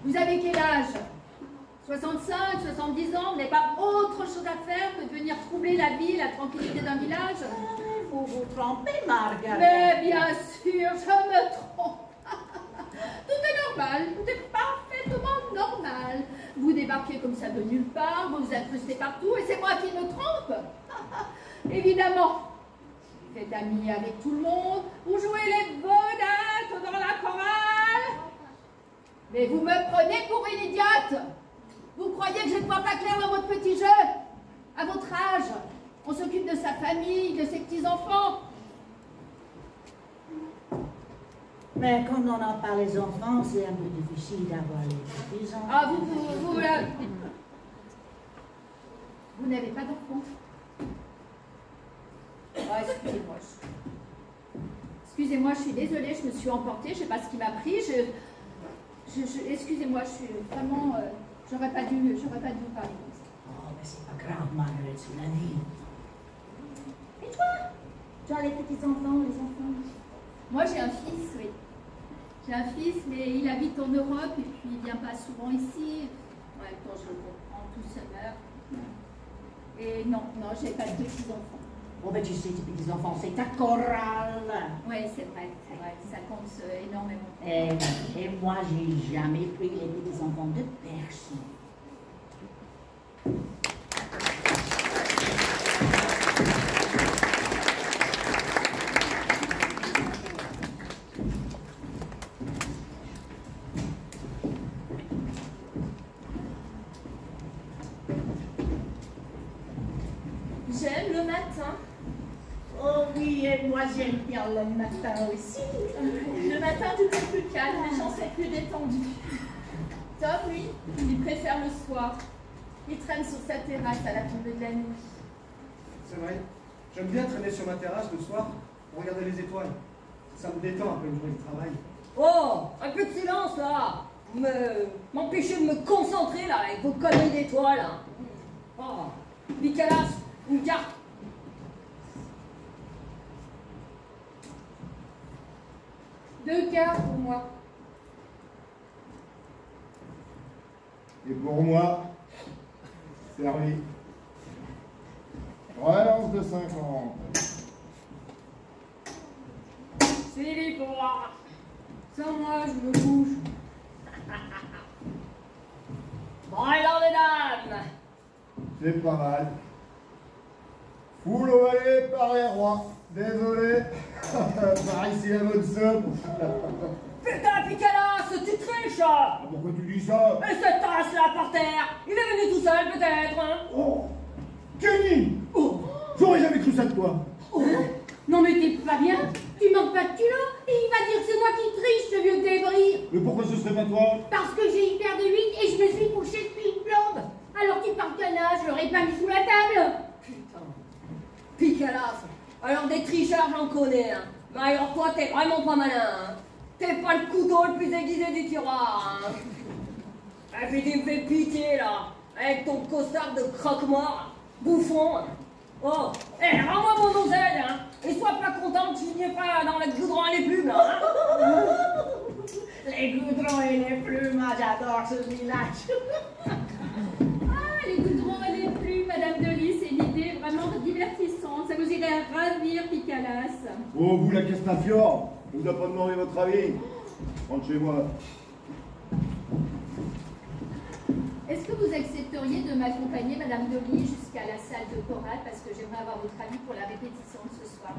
Vous avez quel âge? 65, 70 ans, vous n'avez pas autre chose à faire que de venir troubler la vie, la tranquillité d'un village? Vous vous trompez, Margaret. Mais bien sûr, je me trompe. Tout est normal, tout est parfaitement normal. Vous débarquez comme ça de nulle part, vous vous incrustez partout, et c'est moi qui me trompe. Évidemment, vous faites ami avec tout le monde, vous jouez les vedettes dans la chorale. Mais vous me prenez pour une idiote. Vous croyez que je ne vois pas clair dans votre petit jeu? À votre âge, on s'occupe de sa famille, de ses petits-enfants. Mais quand on n'a pas les enfants, c'est un peu difficile d'avoir les petits-enfants. Ah, vous n'avez pas d'enfants? Ah, excusez-moi. Excusez-moi, je suis désolée, je me suis emportée, je ne sais pas ce qui m'a pris. Excusez-moi, je suis vraiment... J'aurais pas dû vous parler comme ça. Oh, mais c'est pas grave, Margaret, c'est la vie. Et toi? Tu as les petits-enfants, les enfants? Moi, j'ai un fils, oui. J'ai un fils, mais il habite en Europe et puis il vient pas souvent ici. En même temps, je le comprends, tout se meurt. Et non, j'ai pas de petits-enfants. Oh, ben tu sais, tes petits-enfants, c'est ta chorale. Oui, c'est vrai, ça compte énormément. Et moi, j'ai jamais pris les petits-enfants de personne. J'aime le matin. Oh oui, et moi j'aime bien le matin aussi. Le matin, tout est plus calme, les gens sont plus détendus. Tom, lui, il préfère le soir. Il traîne sur sa terrasse à la tombée de la nuit. C'est vrai. J'aime bien traîner sur ma terrasse le soir pour regarder les étoiles. Ça me détend après une journée de travail. Oh, un peu de silence là. M'empêchez de me concentrer là avec vos conneries d'étoiles. Hein. Oh, Nicolas, une carte. Deux cartes pour moi. Et pour moi, servi. Relance de 50. Sylvie pour moi. Sans moi, je me couche. Bon, alors, mesdames. C'est pas mal. Foule au valet, Paris roi. Désolé. Par ici la bonne somme. Putain, Picalas, tu triches! Pourquoi tu dis ça? Et cette tasse là par terre, il est venu tout seul peut-être, hein? Oh! Kenny! Oh! J'aurais jamais cru ça de toi! Oh. Non mais t'es pas bien? Tu manques pas de culot? Et il va dire que c'est moi qui triche, ce vieux débris! Mais pourquoi ce serait pas toi? Parce que j'ai une paire de 8 et je me suis couché depuis une blonde! Alors tu parles qu'un âge, je l'aurais pas mis sous la table! Putain! Picalas! Alors des tricheurs j'en connais, hein! Mais alors toi t'es vraiment pas malin, hein! T'es pas le couteau le plus aiguisé du tiroir, hein! Et puis tu me fais pitié là! Avec ton costard de croque-mort! Bouffon! Oh! Eh, rends-moi mon oseille, hein! Et sois pas content que tu n'y es pas dans les goudrons et les plumes, là, hein! Les goudrons et les plumes, ah, j'adore ce village! Ah, les goudrons et les plumes, Madame Delis, c'est une idée vraiment divertissante. Ça vous irait ravir, Picalas. Oh, vous, la Castafiore, je vous ai pas demandé votre avis. Rentre chez moi. Est-ce que vous accepteriez de m'accompagner, Madame Delis, jusqu'à la salle de chorale, parce que j'aimerais avoir votre avis pour la répétition de ce soir?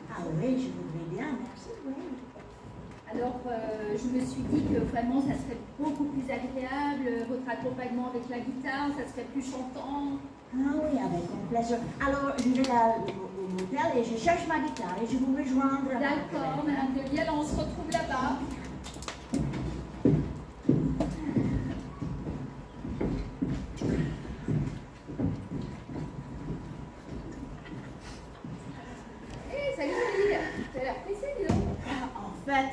Ah oui, je voudrais bien, merci, oui. Alors, je me suis dit que vraiment, ça serait beaucoup plus agréable, votre accompagnement avec la guitare, ça serait plus chantant. Ah oui, avec grand plaisir. Alors, je vais au motel et je cherche ma guitare et je vous rejoindre. D'accord, Madame Delis, alors on se retrouve là-bas. Salut, tu as l'air pressée, dis donc. En fait,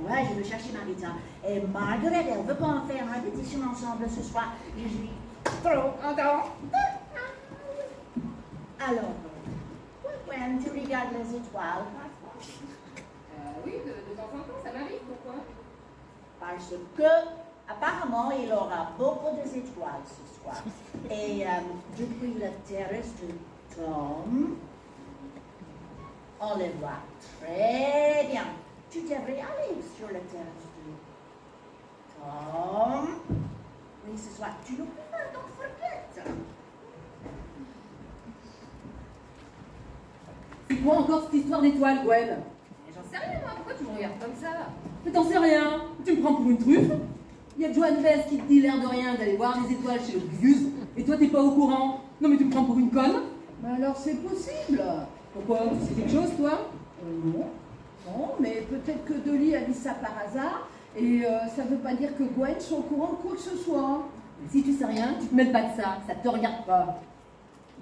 ouais, je veux chercher ma guitare. Et Margaret, elle veut qu'on fasse une répétition ensemble ce soir. Je suis trop contente. Alors, Gwen, tu regardes les étoiles parfois? Oui, de temps en temps, ça m'arrive. Pourquoi? Parce que, apparemment, il aura beaucoup d'étoiles ce soir. Et depuis la terrasse de Tom, on les voit très bien. Tu devrais aller sur la terrasse de Tom. Oui, ce soir, tu n'oublies pas, don't forget. C'est quoi encore cette histoire d'étoiles, Gwen? J'en sais rien, moi. Pourquoi tu me regardes comme ça? Mais t'en sais rien. Tu me prends pour une truffe? Il y a Joan Bess qui te dit l'air de rien d'aller voir les étoiles chez le Guse, et toi t'es pas au courant. Non mais tu me prends pour une conne? Mais alors c'est possible. Pourquoi? Tu sais quelque chose, toi? Non. Non, mais peut-être que Delis a dit ça par hasard, et ça veut pas dire que Gwen soit au courant de quoi que ce soit. Si tu sais rien, tu te mêles pas de ça te regarde pas.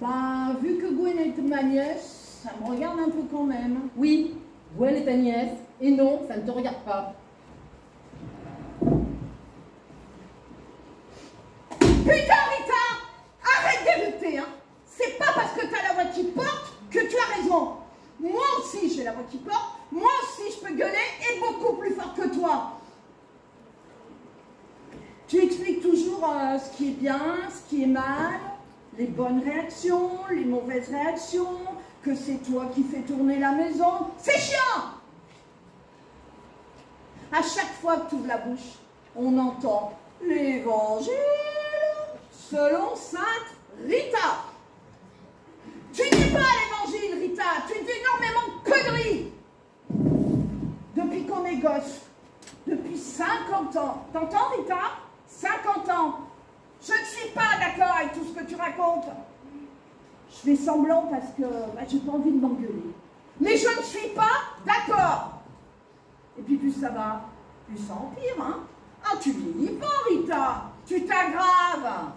Ben, vu que Gwen est ma nièce, ça me regarde un peu quand même. Oui, Gwen est ta nièce, et non, ça ne te regarde pas. Putain, Rita! Arrête d'éviter, hein! C'est pas parce que t'as la voix qui porte que tu as raison. Moi aussi, j'ai la voix qui porte. Moi aussi, je peux gueuler et beaucoup plus fort que toi. Tu expliques toujours ce qui est bien, ce qui est mal, les bonnes réactions, les mauvaises réactions, que c'est toi qui fais tourner la maison. C'est chiant! À chaque fois que tu ouvres la bouche, on entend l'évangile selon Sainte Rita. Tu dis pas l'évangile, Rita, tu dis énormément de conneries. Depuis qu'on est gosse, depuis 50 ans. T'entends, Rita? 50 ans. Je ne suis pas d'accord avec tout ce que tu racontes. Je fais semblant parce que j'ai pas envie de m'engueuler. Mais je ne suis pas d'accord. Et puis plus ça va, plus ça empire, hein? Ah, tu vieillis pas, Rita. Tu t'aggraves.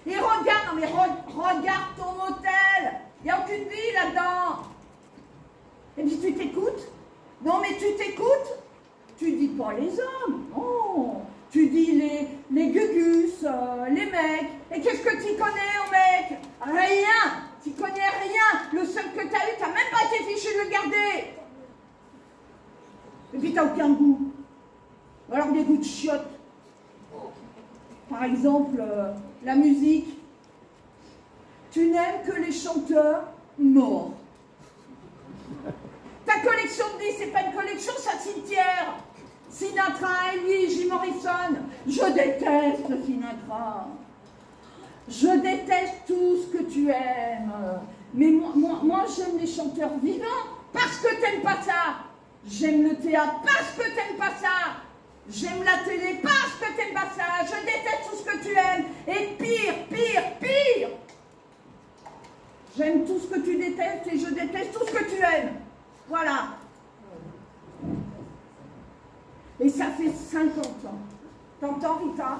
Et regarde, non mais regarde ton motel. Il n'y a aucune vie là-dedans. Et puis tu t'écoutes. Non mais tu t'écoutes. Tu dis pas les hommes. Non. Tu dis les gugus, les mecs. Et qu'est-ce que tu connais aux mecs? Rien. Tu connais rien. Le seul que t'as eu, t'as même pas été fichu de le garder. Et puis t'as aucun goût. Ou alors des goûts de chiottes. Par exemple, la musique. Tu n'aimes que les chanteurs morts. Ta collection de disques, c'est pas une collection, c'est un cimetière. Sinatra, Elvis, Jim Morrison. Je déteste Sinatra. Je déteste tout ce que tu aimes. Mais moi j'aime les chanteurs vivants, parce que t'aimes pas ça. J'aime le théâtre, parce que t'aimes pas ça. J'aime la télé, parce que t'aimes pas ça. Je déteste tout ce que tu aimes. Et pire, pire, pire. J'aime tout ce que tu détestes et je déteste tout ce que tu aimes. Voilà. Et ça fait 50 ans. T'entends, Rita?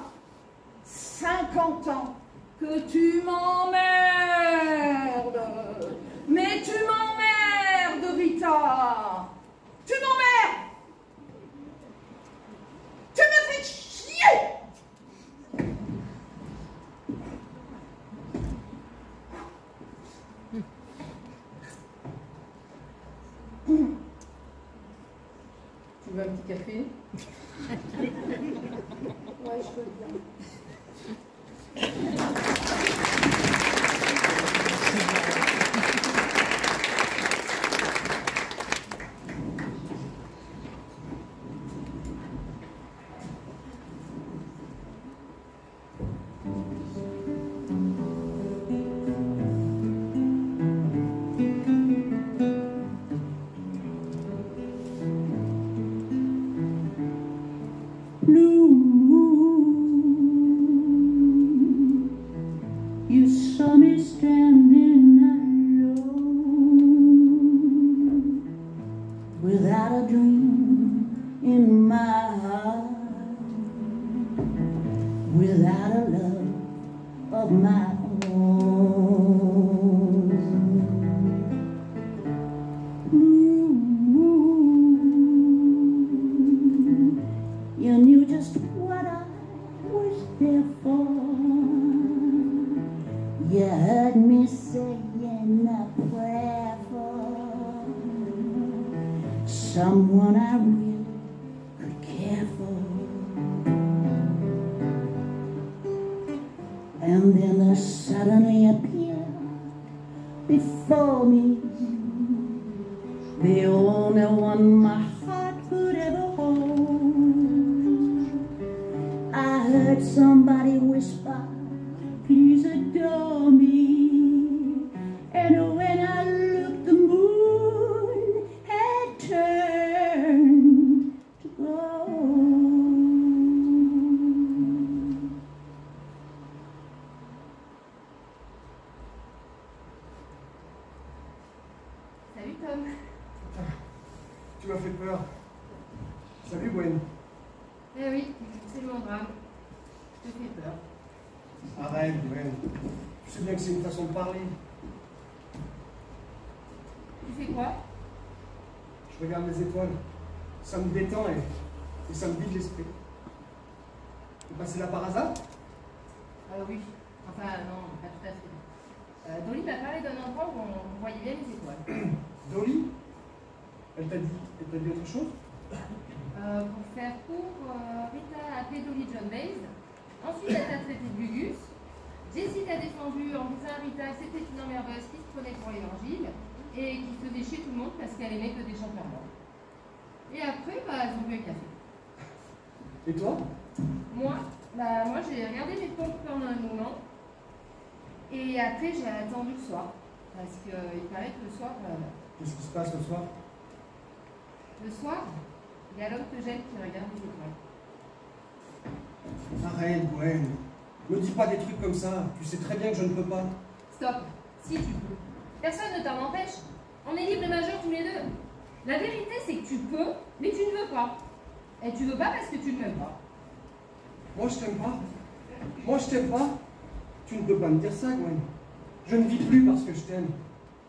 50 ans que tu m'emmerdes. Mais tu m'emmerdes, Rita. Tu m'emmerdes. Tu me fais chier. Tu veux un petit café? Ouais, je veux bien. You saw me standing alone, without a dream in my heart, without a love of my own. You knew just what I was there for. You heard me saying a prayer for someone I really could care for. And then there suddenly appeared before me the only one my heart could ever hold. I heard somebody whisper, please adore me. And when I looked, the moon had turned to gold. Salut Tom. Tu m'as fait peur. Salut Gwen. Eh oui, c'est mon drame. Je te fais peur. Arrête Gwen. Tu sais bien que c'est une façon de parler. Tu fais quoi? Je regarde les étoiles. Ça me détend et ça me vide l'esprit. Tu es passé là par hasard? Oui. Enfin, non, pas tout à fait. Dolly m'a parlé d'un endroit où on voyait bien les étoiles. Dolly? Elle t'a dit autre chose? Pour faire court, Rita a appelé Dolly John Baez. Ensuite, elle t'a traité de Lugus. Jessie t'a défendu en disant à Rita que c'était une emmerdeuse qui se prenait pour l'évangile et qui faisait chier tout le monde parce qu'elle aimait que des chanteurs morts. Et après, elles ont bu un café. Et toi? Moi, j'ai regardé mes pompes pendant un moment. Et après, j'ai attendu le soir. Parce qu'il paraît que le soir... Qu'est-ce qui se passe le soir? Le soir, il y a l'homme que j'aime qui regarde les étoiles. Arrête, Gwen. Ne dis pas des trucs comme ça. Tu sais très bien que je ne peux pas. Stop. Si tu peux. Personne ne t'en empêche. On est libres et majeurs tous les deux. La vérité, c'est que tu peux, mais tu ne veux pas. Et tu veux pas parce que tu ne m'aimes pas. Moi, je t'aime pas. Moi, je t'aime pas. Tu ne peux pas me dire ça, Gwen. Je ne vis plus parce que je t'aime.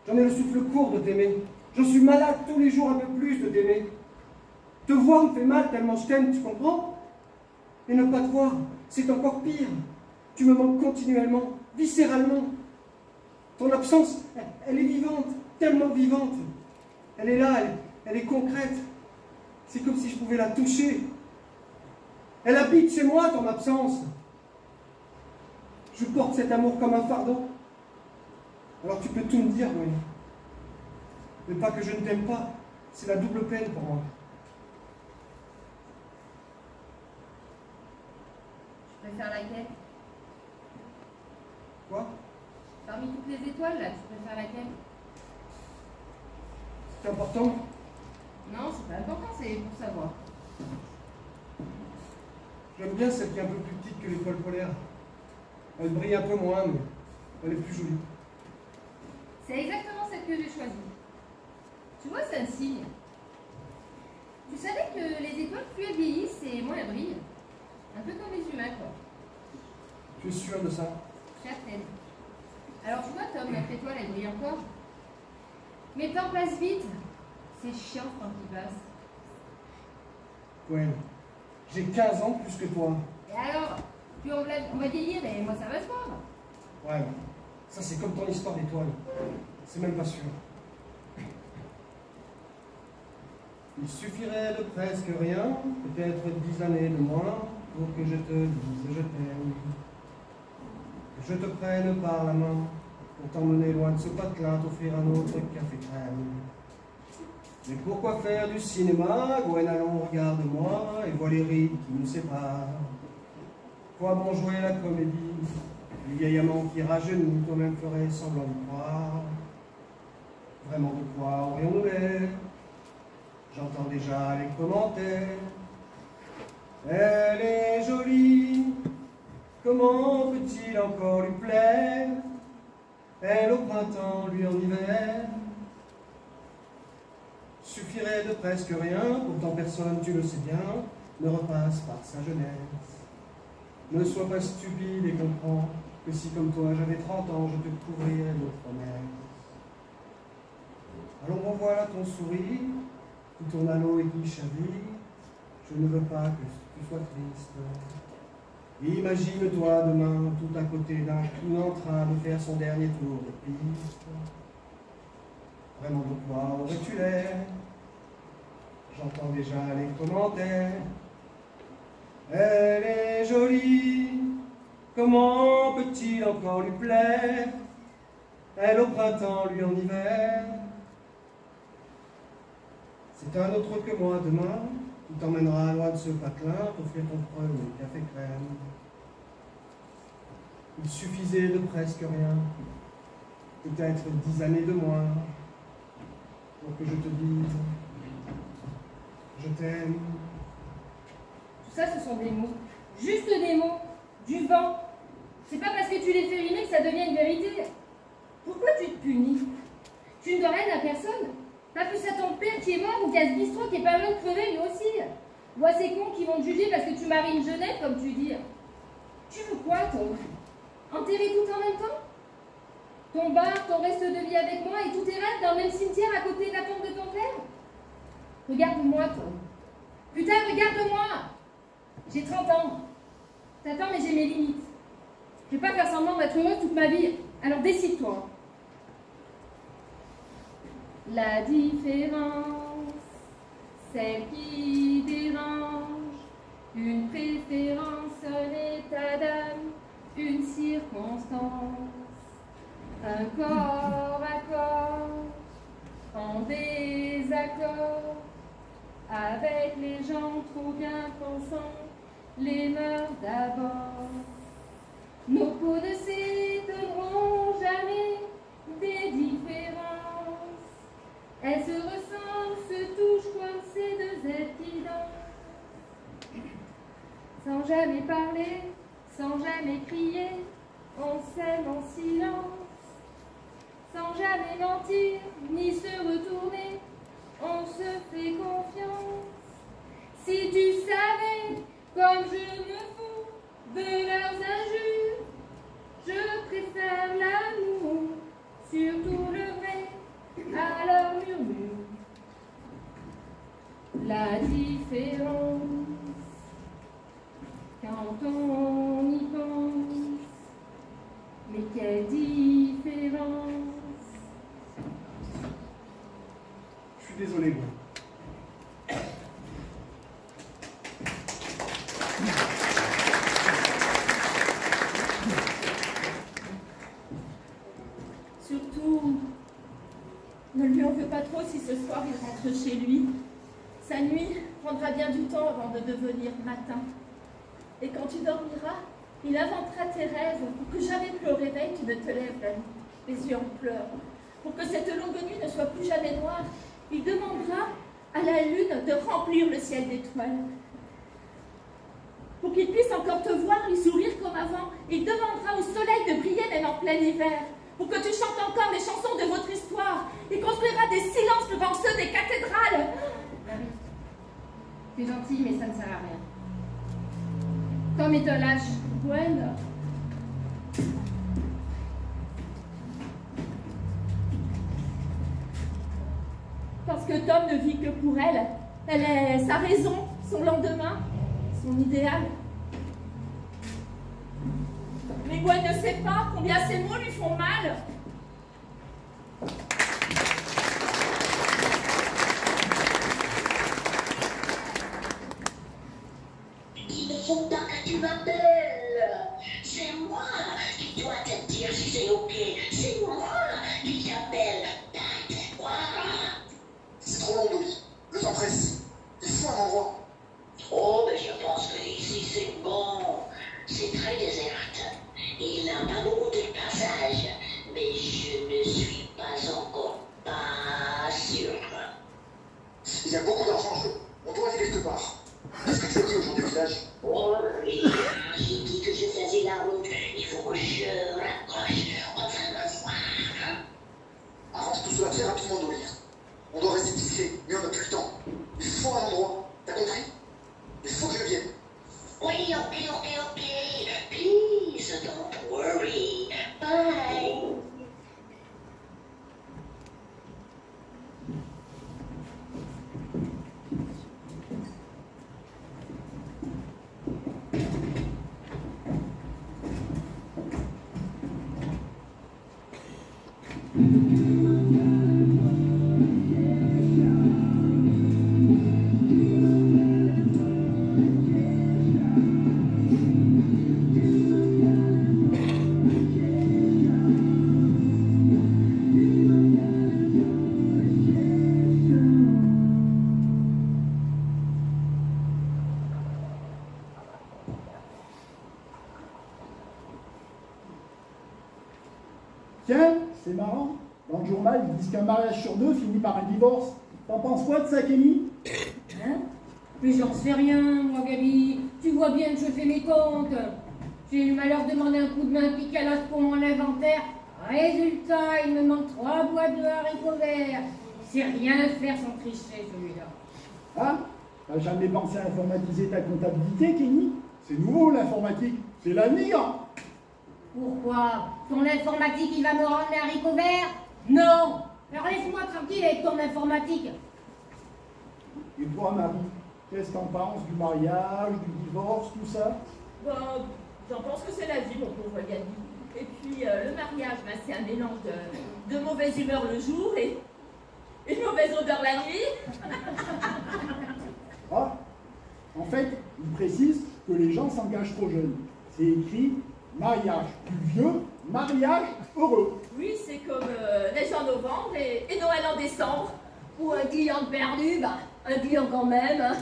J'en ai le souffle court de t'aimer. Je suis malade tous les jours un peu plus de t'aimer. Te voir me fait mal tellement je t'aime, tu comprends? Et ne pas te voir, c'est encore pire. Tu me manques continuellement, viscéralement. Ton absence, elle est vivante, tellement vivante. Elle est là, elle est concrète. C'est comme si je pouvais la toucher. Elle habite chez moi, ton absence. Je porte cet amour comme un fardeau. Alors tu peux tout me dire, oui. Mais pas que je ne t'aime pas. C'est la double peine pour moi. Je préfère laquelle? Quoi? Parmi toutes les étoiles, là, tu préfères laquelle? C'est important? Non, c'est pas important, c'est pour savoir. J'aime bien celle qui est un peu plus petite que l'étoile polaire. Elle brille un peu moins, mais elle est plus jolie. C'est exactement celle que j'ai choisie. Tu vois, c'est un signe. Tu savais que les étoiles, plus elles vieillissent et moins elles brillent. Un peu comme les humains, quoi. Tu es sûr de ça? Certaine. Alors tu vois, Tom, notre étoile, elle brille encore. Mais le temps passe vite. C'est chiant quand il passe. Ouais. J'ai 15 ans plus que toi. Et alors? Puis on va vieillir et moi, ça va se voir. Ouais. Ça, c'est comme ton histoire d'étoile. C'est même pas sûr. Il suffirait de presque rien, peut-être 10 années de moins, pour que je te dise je t'aime. Que je te prenne par la main, pour t'emmener loin de ce patelin, t'offrir un autre café crème. Mais pourquoi faire du cinéma? Gwen, allons, regarde-moi, et vois les rides qui nous séparent. Quoi bon jouer la comédie? Le vieil amant qui rajeunit, toi-même ferais semblant de croire. Vraiment de quoi aurions-nous l'air? J'entends déjà les commentaires. Elle est jolie, comment peut-il encore lui plaire? Elle au printemps, lui en hiver. Suffirait de presque rien, pourtant personne, tu le sais bien, ne repasse par sa jeunesse. Ne sois pas stupide et comprends que si comme toi j'avais 30 ans, je te couvrirais de promesses. Alors revoilà ton sourire, qui tourne à l'eau et qui chavire. Je ne veux pas que tu sois triste. Imagine-toi demain, tout à côté d'un clown en train de faire son dernier tour de piste. Vraiment de quoi aurais-tu l'air? J'entends déjà les commentaires. Elle est jolie, comment peut-il encore lui plaire? Elle au printemps, lui en hiver. C'est un autre que moi demain, qui t'emmènera loin de ce patelin pour faire ton premier café crème. Il suffisait de presque rien, peut-être 10 années de moins, pour que je te dise je t'aime. Tout ça, ce sont des mots. Juste des mots. Du vent. C'est pas parce que tu les fais rimer que ça devient une vérité. Pourquoi tu te punis? Tu ne dois rien à personne. Pas plus à ton père qui est mort ou qu'à ce bistrot qui est pas loin de crever lui aussi. Ou à ces cons qui vont te juger parce que tu maries une jeunette, comme tu dis. Tu veux quoi, toi? Enterrer tout en même temps? Ton bar, ton reste de vie avec moi et tous tes rêves dans le même cimetière à côté de la tombe de ton père? Regarde-moi, toi. Putain, regarde-moi! J'ai 30 ans. T'attends, mais j'ai mes limites. Je vais pas faire semblant d'être heureuse toute ma vie. Alors décide-toi. La différence, celle qui dérange, une préférence, un état d'âme, une circonstance, un corps à corps, en désaccord, avec les gens trop bien pensants, les mœurs d'abord. Nos peaux ne s'étonneront jamais des différences. Elles se ressemblent, se touchent comme ces deux êtres qui dansent. Sans jamais parler, sans jamais crier, on s'aime en silence. Sans jamais mentir, ni se retourner, on se fait confiance. Si tu savais comme je me fous de leurs injures, je préfère l'amour, surtout le vrai, à leur murmure. La différence, quand on y pense, mais quelle différence. Je suis désolé, moi. Surtout, ne lui en veux pas trop si ce soir il rentre chez lui. Sa nuit prendra bien du temps avant de devenir matin. Et quand tu dormiras, Il inventera tes rêves pour que jamais plus au réveil tu ne te lèves la nuit, les yeux en pleurs. Pour que cette longue nuit ne soit plus jamais noire, il demandera à la lune de remplir le ciel d'étoiles. Pour qu'il puisse encore te voir lui sourire comme avant, il demandera au soleil de briller même en plein hiver. Pour que tu chantes encore les chansons de votre histoire, il construira des silences devant ceux des cathédrales. Marie, tu es gentille, mais ça ne sert à rien. Tom est un lâche. Gwen. Parce que Tom ne vit que pour elle. Elle est sa raison, son lendemain, son idéal. Mais Gwen ne sait pas combien ces mots lui font mal. Il ne faut pas que tu m'appelles. C'est moi qui dois te dire si c'est ok. C'est moi qui t'appelle. C'est trop long, Dobby. Le temps presse. Il faut un endroit. Oh, mais je pense que ici c'est bon. C'est très déserte. Il n'a pas beaucoup de passages. Mais je ne suis pas encore pas sûr. Il y a beaucoup d'argent en jeu. On doit aller quelque part. Qu'est-ce que tu as dit aujourd'hui au village? Oh oui, j'ai dit que je faisais la route. Il faut que je raccroche. Enfin, me voir. Arrange tout cela très rapidement, Dobby. On doit rester discret, mais on n'a plus le temps. Il faut un endroit. T'as compris? Il faut que je vienne. Oui, ok. Please, don't worry. Bye. Tiens, c'est marrant. Dans le journal, ils disent qu'un mariage sur deux finit par un divorce. T'en penses quoi de ça, Kenny? Hein? Mais j'en sais rien, moi, Gabi. Tu vois bien que je fais mes comptes. J'ai eu le malheur de demander un coup de main à Picalas pour mon inventaire. Résultat, il me manque 3 boîtes de haricots verts. C'est rien faire sans tricher, celui-là. Ah, t'as jamais pensé à informatiser ta comptabilité, Kenny? C'est nouveau, l'informatique. C'est l'avenir. Pourquoi? Ton informatique, il va me rendre les haricots verts? Non! Alors laisse-moi tranquille avec ton informatique. Et toi, Marie, qu'est-ce que t'en penses du mariage, du divorce, tout ça? J'en pense que c'est la vie, mon pauvre Gabi. Et puis, le mariage, c'est un mélange de mauvaise humeur le jour et une mauvaise odeur la nuit. Ah, en fait, il précise que les gens s'engagent trop jeunes. C'est écrit mariage plus vieux, mariage heureux. Oui, c'est comme neige en novembre et Noël en décembre. Ou un client perdu, un client quand même. Hein.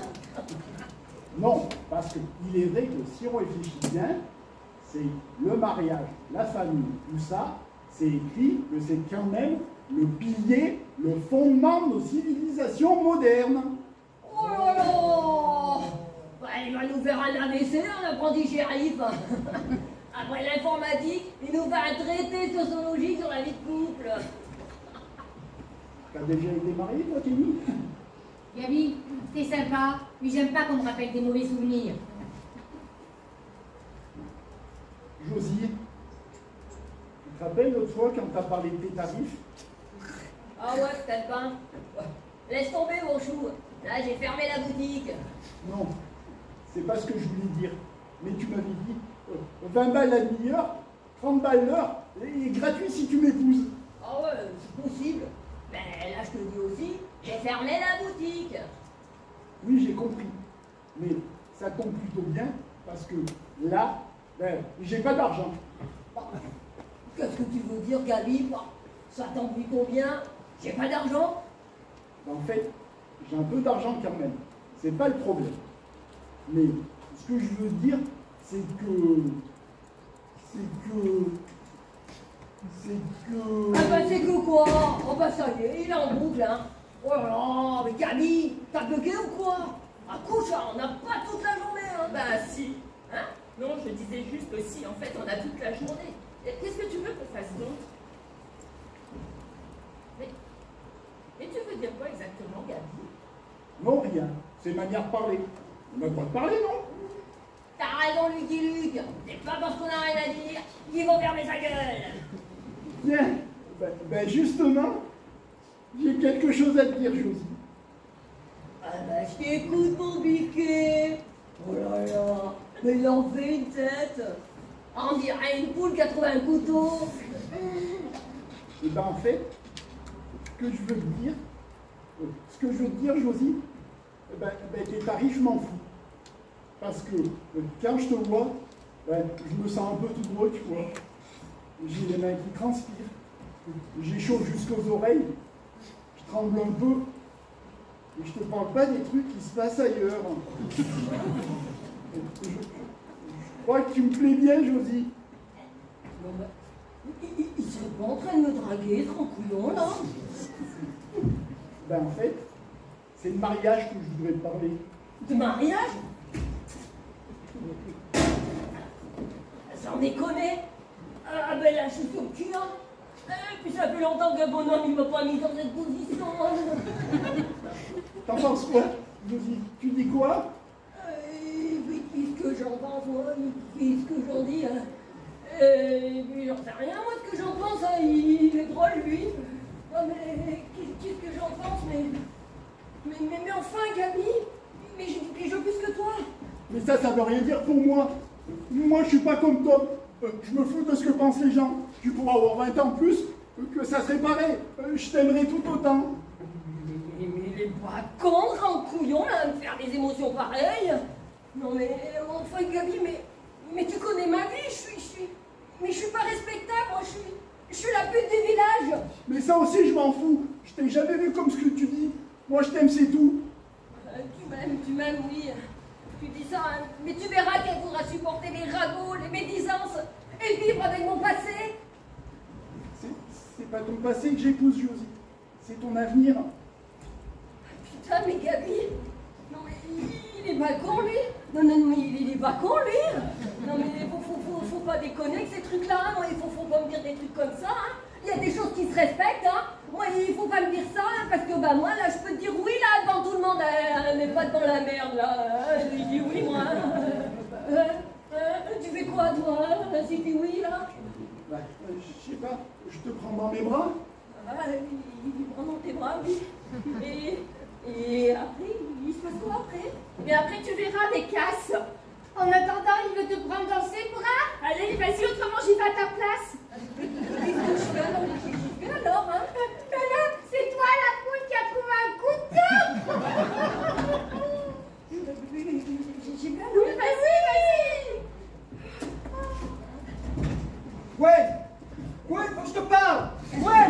Non, parce qu'il est vrai que si on réfléchit bien, c'est le mariage, la famille, tout ça, c'est écrit que c'est quand même le pilier, le fondement de nos civilisations modernes. Oh là là! Il va nous faire un AVC, un apprenti shérif. Après l'informatique, il nous fait un traité sociologique sur la vie de couple. T'as déjà été marié, toi, Kenny? Gabi, t'es sympa, mais j'aime pas qu'on me rappelle des mauvais souvenirs. Josie, tu te rappelles l'autre fois quand t'as parlé de tes tarifs? Ah ouais, peut-être pas. Laisse tomber, mon chou. Là, j'ai fermé la boutique. Non, c'est pas ce que je voulais dire. Mais tu m'avais dit 20 balles la demi-heure, 30 balles l'heure, et gratuit si tu m'épouses. Ah ouais, c'est possible. Mais là, je te dis aussi, j'ai fermé la boutique. Oui, j'ai compris. Mais ça tombe plutôt bien, parce que là, j'ai pas d'argent. Qu'est-ce que tu veux dire, Gabi? Ça tombe plutôt bien. J'ai pas d'argent. En fait, j'ai un peu d'argent quand même. C'est pas le problème. Mais ce que je veux dire, c'est que Ah bah c'est que quoi? Oh bah ça y est, il est en boucle, hein. Oh là là, mais Camille, t'as bugué ou quoi? À couche, hein, on n'a pas toute la journée, hein. Bah si, hein? Non, je disais juste que si, en fait, on a toute la journée. Qu'est-ce que tu veux qu'on fasse d'autre? Mais tu veux dire quoi exactement, Gabi? Non, rien. C'est manière de parler. On n'a pas de parler, non? T'as raison, Lucky Luke. C'est pas parce qu'on a rien à dire qu'ils vont fermer sa gueule. Bien. Ben justement, j'ai quelque chose à te dire, Josie. Ah bah je t'écoute, mon biquet. Oh là là, mais il en fait une tête. On dirait une poule qui a trouvé un couteau. Et ben en fait, ce que je veux te dire, Josie, tes tarifs, je m'en fous. Parce que quand je te vois, je me sens un peu tout gros, tu vois. J'ai les mains qui transpirent, j'ai chaud jusqu'aux oreilles, je tremble un peu, et je te parle pas des trucs qui se passent ailleurs. Je crois que tu me plais bien, Josie. Non, bah, ils sont pas en train de me draguer, tranquillon, là. Ben en fait, c'est le mariage que je voudrais te parler. De mariage? Sans déconner. Ah ben là, je suis sur le cul, hein. Et puis ça fait longtemps que le bonhomme, il m'a pas mis dans cette position. T'en penses quoi, Josie? Tu dis quoi? Qu'est-ce que j'en pense, moi? Qu'est-ce que j'en dis, hein? Puis j'en sais rien, moi, ce que j'en pense, hein. Il est drôle, lui. Oh, mais qu'est-ce que j'en pense, mais enfin, Gabi, mais j'ai du pigeon plus que toi. Mais ça veut rien dire pour moi. Moi, je suis pas comme Tom. Je me fous de ce que pensent les gens. Tu pourras avoir 20 ans de plus, que ça serait pareil. Je t'aimerais tout autant. Mais il est pas con, grand couillon, là, de faire des émotions pareilles. Non, mais enfin, Gabi, mais tu connais ma vie, mais je suis pas respectable, moi, je suis la pute du village. Mais ça aussi, je m'en fous. Je t'ai jamais vu comme ce que tu dis. Moi, je t'aime, c'est tout. Tu m'aimes, oui. Tu dis ça, hein. Mais tu verras qu'elle voudra supporter les ragots, les médisances et vivre avec mon passé. C'est pas ton passé que j'épouse, Josie. C'est ton avenir. Putain, mais Gabi, non mais il est pas con, lui. Non, mais il est pas con, lui. Non mais faut pas déconner avec ces trucs-là. Non, il faut pas me dire des trucs comme ça, hein. Il y a des choses qui se respectent, hein. Moi, il faut pas me dire ça, hein, parce que bah moi, là, je peux te dire oui, là, devant tout le monde, mais pas devant la merde, là. Je dis oui, moi. Tu fais quoi, toi, si tu dis oui, là? Je sais pas, je te prends dans mes bras. Il prend dans tes bras, oui. Et après, il se passe quoi après? Mais après, tu verras des casses. En attendant, il veut te prendre dans ses bras. Allez, vas-y, autrement, j'y vais à ta place. Qu'est-ce que je fais alors, hein? C'est toi la poule qui a trouvé un couteau. J'ai bien Oui, vas-y. Ouais, faut que je te parle. Ouais.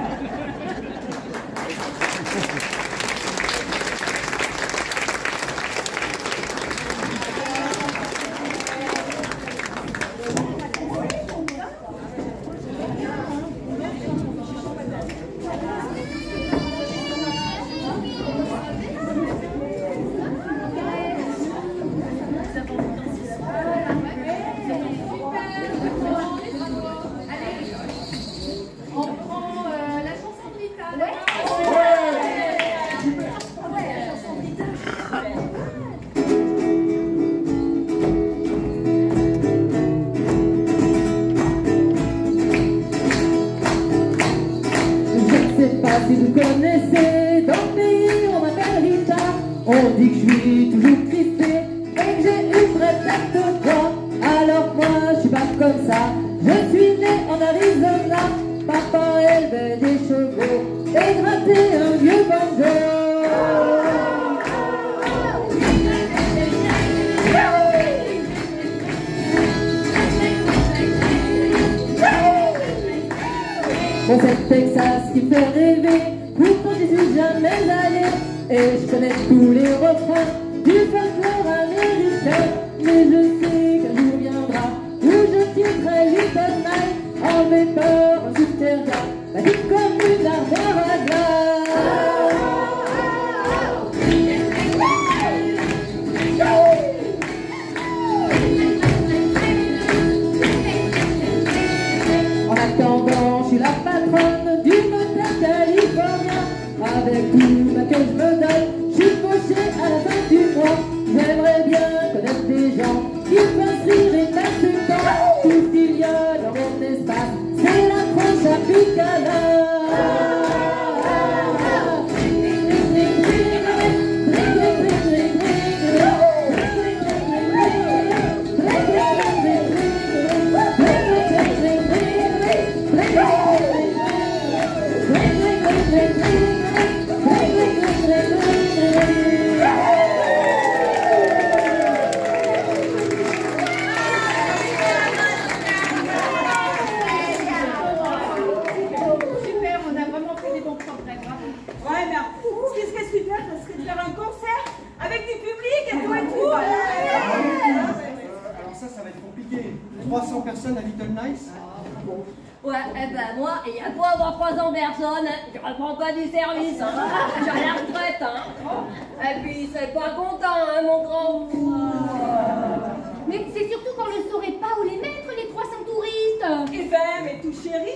Si vous connaissez, dans le pays on m'appelle Rita. On dit que je suis toujours crispée et que j'ai une vraie tête de bois. Alors moi je suis pas comme ça. Je suis née en Arizona. Papa élevait des chevaux et grattait un vieux banjo. Bon, c'est Texas qui me fait rêver, pourtant j'y suis jamais allé. Et je connais tous les refrains du folklore américain. Mais je sais qu'un jour viendra où je tiendrai les Little Night, en vapeur, en souterrain, magique comme une armoire à glace. En attendant, je suis la patronne du motel californien. Avec tout ma que je me donne, je suis fauchée à la fin du mois. J'aimerais bien connaître des gens qui fassent rire et m'insultant. Tout ce qu'il y a dans mon espace, c'est la tranche à Picala. Personne à Little Nice? Ouais, eh ben moi, il y a beau avoir 300 personnes, je reprends pas du service, hein. J'ai la retraite, hein. Et puis c'est pas content, hein, mon grand. Mais c'est surtout qu'on ne saurait pas où les mettre, les 300 touristes. Eh ben, mais tout chéri,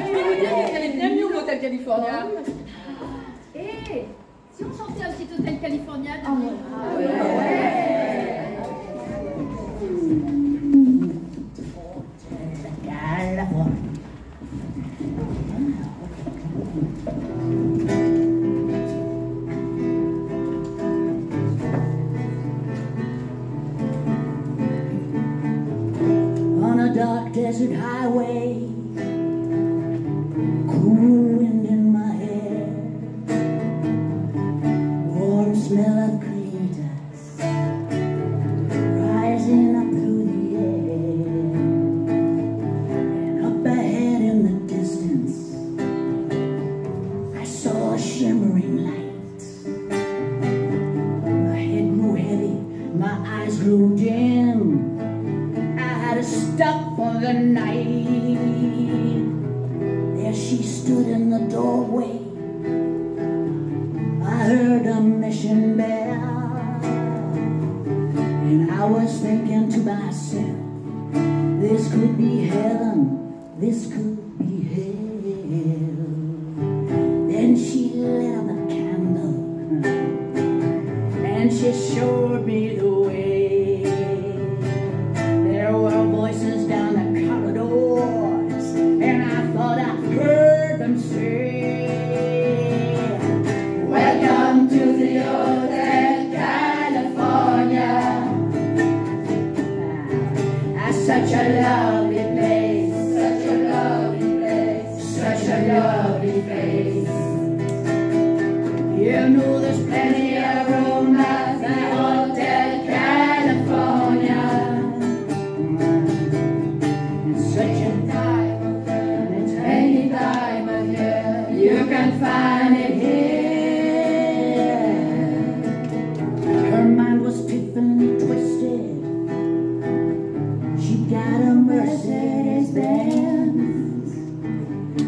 Je peux vous dire qu'elle est bien mieux l'hôtel California. Eh, si on chantait un petit hôtel California de On a dark desert highway, cool wind in my hair, warm smell of cletus rising up through the air, and up ahead in the distance I saw a shimmering light. My head grew heavy, my eyes grew dim, stuck for the night. There she stood in the doorway, I heard a mission bell, and I was thinking to myself, this could be heaven, this could be hell. Then she lit up a candle, and she showed me the way. There were voices down the corridors, and I thought I heard them say, welcome to the Hotel California. Such a lovely place, such a lovely place, such a lovely place. You know there's plenty of room at the Hotel California. You can find it here. Her mind was pitifully twisted. She got a Mercedes Benz.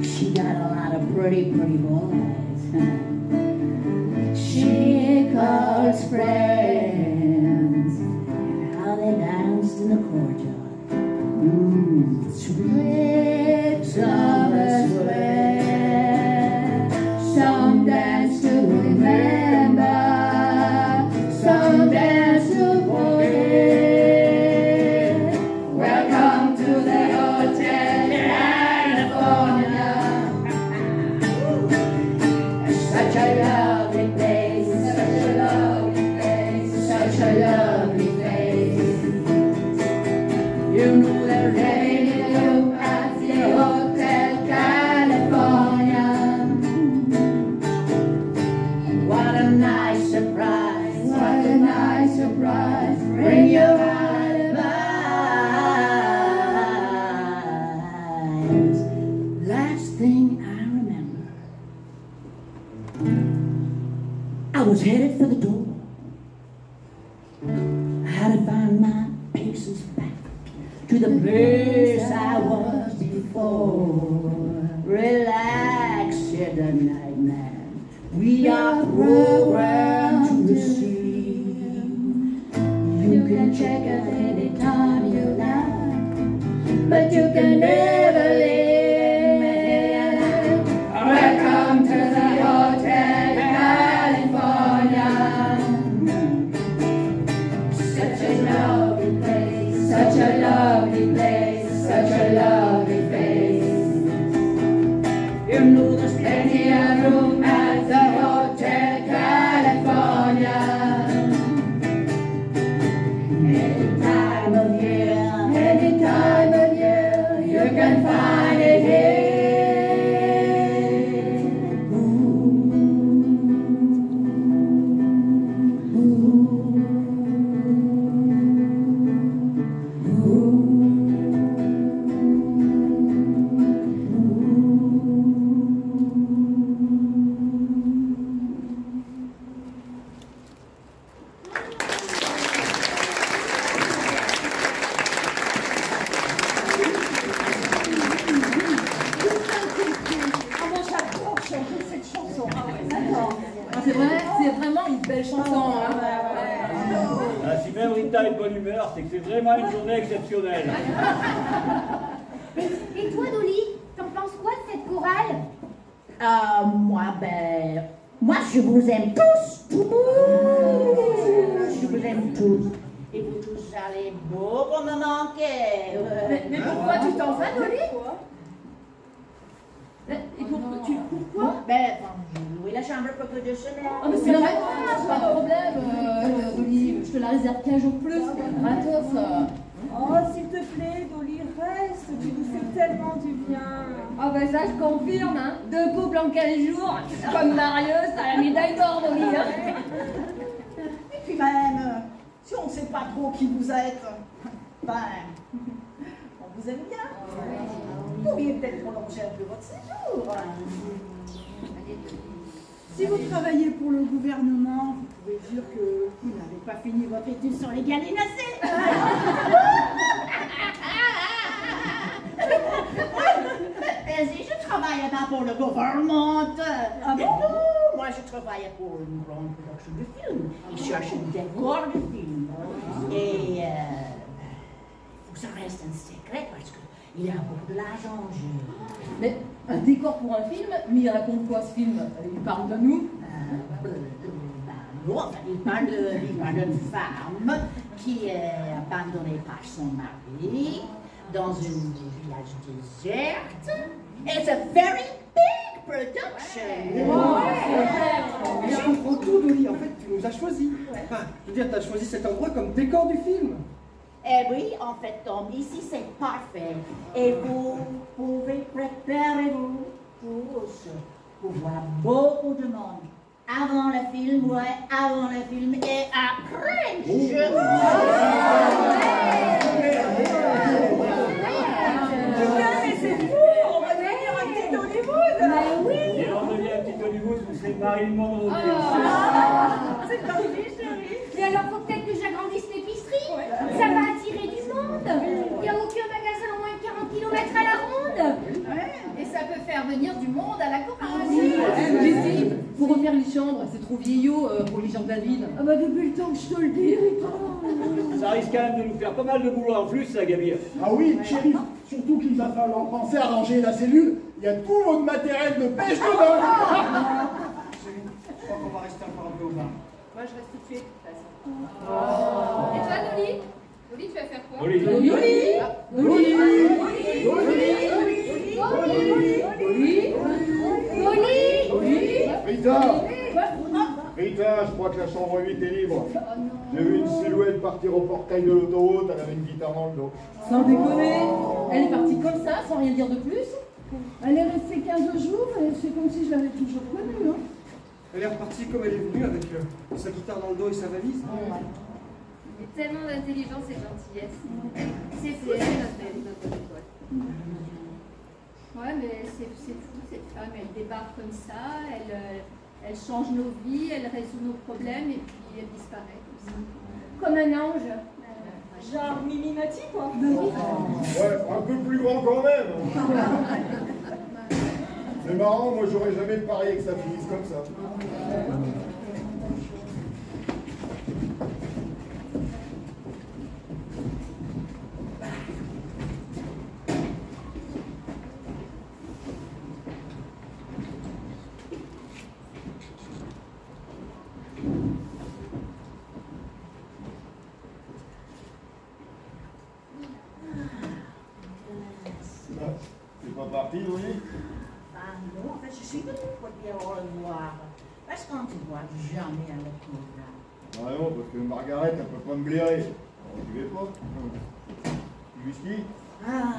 She got a lot of pretty boys. She calls friends, and how they danced in the courtyard. Sweet summer sweat. Some dance to remember, some dance to forget. Welcome to the Hotel California. Such a lovely place, such a lovely place, such a lovely place. You know they're ready to look at the Hotel California. What a nice surprise, what a nice surprise. Bring your alibis. Last thing I remember, I was headed for the door. I had to find my paces back to the Relax, said the night man. We are programmed to receive. You can check us anytime you like, but you can never leave. Welcome to the Hotel California. Such a lovely place, such a lovely place, such a lovely place. You know there's plenty of room at the Hotel California. Any time of year, you can find it here. C'est que c'est vraiment une journée exceptionnelle. Et toi, Dolly, t'en penses quoi de cette chorale? Moi, je vous aime tous. Je vous aime tous. Et vous tous allez beaucoup me manquer. Mais pourquoi tu t'en vas, Dolly? Et pourquoi? J'ai loué la chambre pour que 2 semaines. Mais c'est vrai, pas de problème, Dolly. Je te la réserve 15 jours plus. Gratos. Oh, s'il te plaît, Dolly, reste. Tu nous fais tellement du bien. Ah ben ça, je confirme, hein. 2 couples en 15 jours. Comme Marius, t'as la médaille d'or, Dolly, hein. Et puis même, si on ne sait pas trop qui vous êtes, on vous aime bien. Vous pourriez peut-être prolonger un peu votre séjour. Si vous travaillez pour le gouvernement, vous pouvez dire que vous n'avez pas fini votre étude sur les gallinacées. Si je travaille là pour le gouvernement. Ah bon? Non, moi je travaille pour une grande production de film. Ils cherchent un décor de film. Et faut que ça reste un secret parce qu'il y a beaucoup de l'argent en jeu. Mais un décor pour un film, mais il raconte quoi ce film? Il parle de nous? Non, enfin, il parle d'une femme qui est abandonnée par son mari dans un village désert. It's a very big production. Mais je comprends tout, Dolly. En fait, tu nous as choisis. Enfin, je veux dire, tu as choisi cet endroit comme décor du film. Eh oui, en fait, Tom, ici c'est parfait. Et vous pouvez préparer-vous pour voir beaucoup de monde. Avant le film, avant le film et après. Mais c'est fou, on va devenir un petit Hollywood. Mais oui. Et on devient un petit Hollywood, vous serez Marilyn Monroe. C'est comme chérie. Et alors, faut peut-être que j'agrandisse l'épicerie. Ça va attirer du monde. Il n'y a aucun magasin à moins de 40 km à la ronde. Et ça peut faire venir du monde à la chorale. Jessie, faut refaire les chambres, c'est trop vieillot pour les gens de la ville. Ah bah depuis le temps que je te le dis, Ça risque quand même de nous faire pas mal de boulot en plus, ça, Gabi. Ah oui, shérif, surtout qu'il va falloir penser à ranger la cellule. Il y a tout votre matériel de pêche dedans. Je crois qu'on va rester encore un peu au bar. Moi, je reste tout de suite. Et toi, Dolly? Dolly, tu vas faire quoi? Dolly. Rita, je crois que la chambre 8 est libre. J'ai vu une silhouette partir au portail de l'autoroute, elle avait une guitare dans le dos. Sans déconner, elle est partie comme ça, sans rien dire de plus. Elle est restée 15 jours et c'est comme si je l'avais toujours connue. Hein. Elle est repartie comme elle est venue avec sa guitare dans le dos et sa valise. Il y a tellement d'intelligence et de gentillesse. C'est fou, c'est notre étoile. Ouais, mais c'est fou, cette femme, elle débarque comme ça, elle change nos vies, elle résout nos problèmes et puis elle disparaît comme ça. Comme un ange. Genre Mimi Mati, quoi. Ouais, un peu plus grand quand même. C'est marrant, moi j'aurais jamais parié que ça finisse comme ça. C'est pas parti, oui? Ah non, en fait, je suis venue pour dire au revoir. Parce qu'on ne te voit jamais à la cour. Ah non, parce que Margaret, elle peut pas me blairer. Alors, tu veux pas? Du whisky? Ah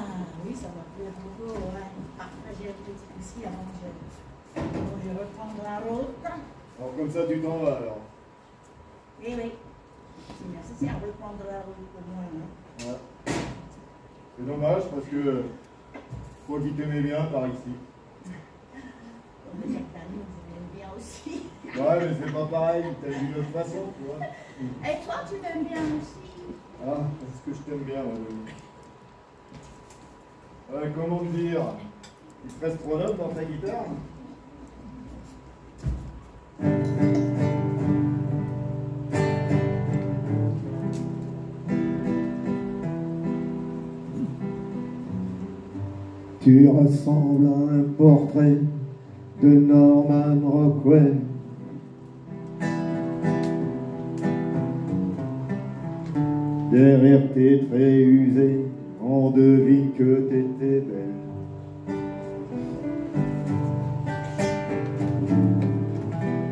oui, ça va plaire beaucoup, ouais. Ah, là, j'ai un petit whisky avant que je reprends la route. Alors comme ça, tu t'en vas alors? Oui, oui. C'est nécessaire de prendre la route pour moi, hein. Ouais. C'est dommage parce que je crois qu'il t'aimait bien par ici. Comme les Nectarines, je l'aime bien aussi. Ouais, mais c'est pas pareil, t'as d'une autre façon, tu vois. Et toi, tu m'aimes bien aussi? Ah, est-ce que je t'aime bien, madame? Comment te dire? Il te reste 3 notes dans ta guitare? Tu ressembles à un portrait de Norman Rockwell. Derrière tes traits usés, on devine que t'étais belle.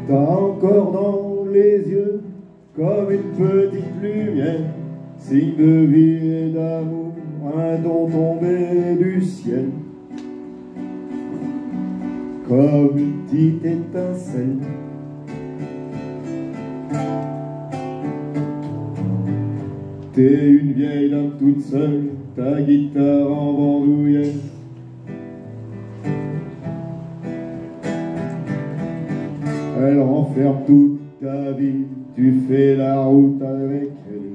T'as encore dans les yeux comme une petite lumière, signe de vie et d'amour, un don tombé du ciel. Comme une petite étincelle. T'es une vieille dame toute seule, ta guitare en bandoulière. Elle renferme toute ta vie, tu fais la route avec elle.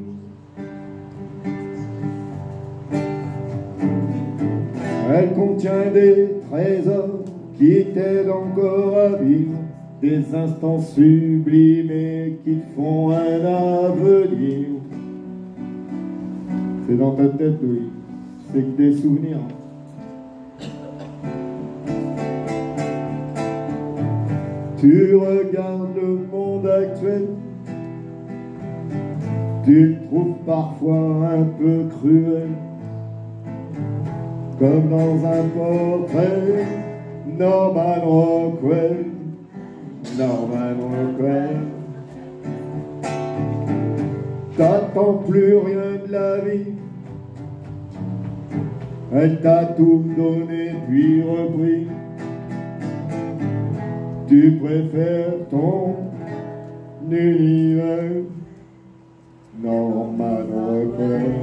Elle contient des trésors qui t'aident encore à vivre, des instants sublimés qui te font un avenir. C'est dans ta tête, oui, c'est que des souvenirs. Tu regardes le monde actuel, tu le trouves parfois un peu cruel, comme dans un portrait, Norman Rockwell, Norman Rockwell. T'attends plus rien de la vie, elle t'a tout donné puis repris. Tu préfères ton univers, Norman Rockwell.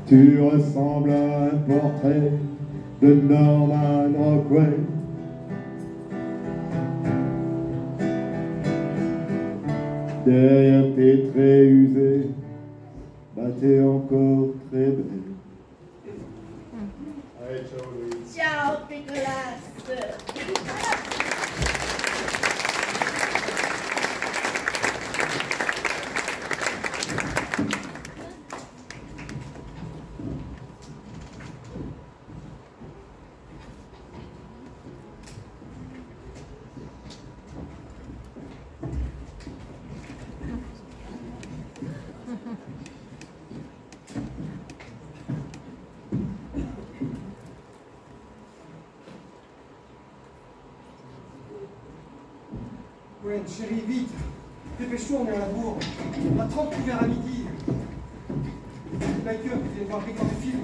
Tu ressembles à un portrait de Norman Rockwell. Derrière tes traits usés, bah t'es encore très belle. Allez, ciao Louis. Ciao, Nicolas. Ouais, chérie, vite. Dépêche-toi, on est à la bourre. On a 30 couverts à midi. Biker, tu viens voir regarder le film.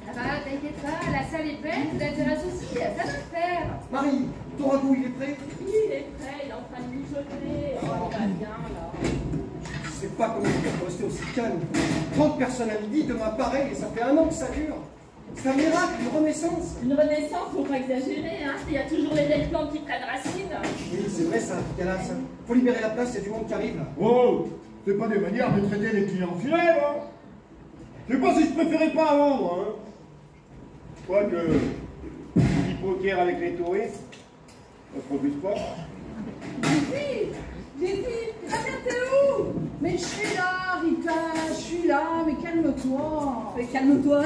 Ah bah, t'inquiète pas, la salle est pleine, ça t'intéresse aussi, ça va le faire. Marie, ton ragoût, il est prêt? Oui, il est prêt, il est en train de mijoter. Oh, il va bien, là. Je sais pas comment tu peux rester aussi calme. 30 personnes à midi, demain pareil, et ça fait 1 an que ça dure. C'est un miracle, une renaissance. Une renaissance, faut pas exagérer, hein. Il y a toujours les belles plantes qui prennent racine. Oui, c'est vrai ça, Picalas. Faut libérer la place, il y a du monde qui arrive. Oh, c'est pas des manières de traiter les clients fidèles, hein. Je sais pas si je préférais pas à vendre, hein. Quoique, l'hypothèque avec les touristes, ça se refuse pas. Vivi, t'es où? Mais je suis là, Rita, je suis là, mais calme-toi. Mais calme-toi,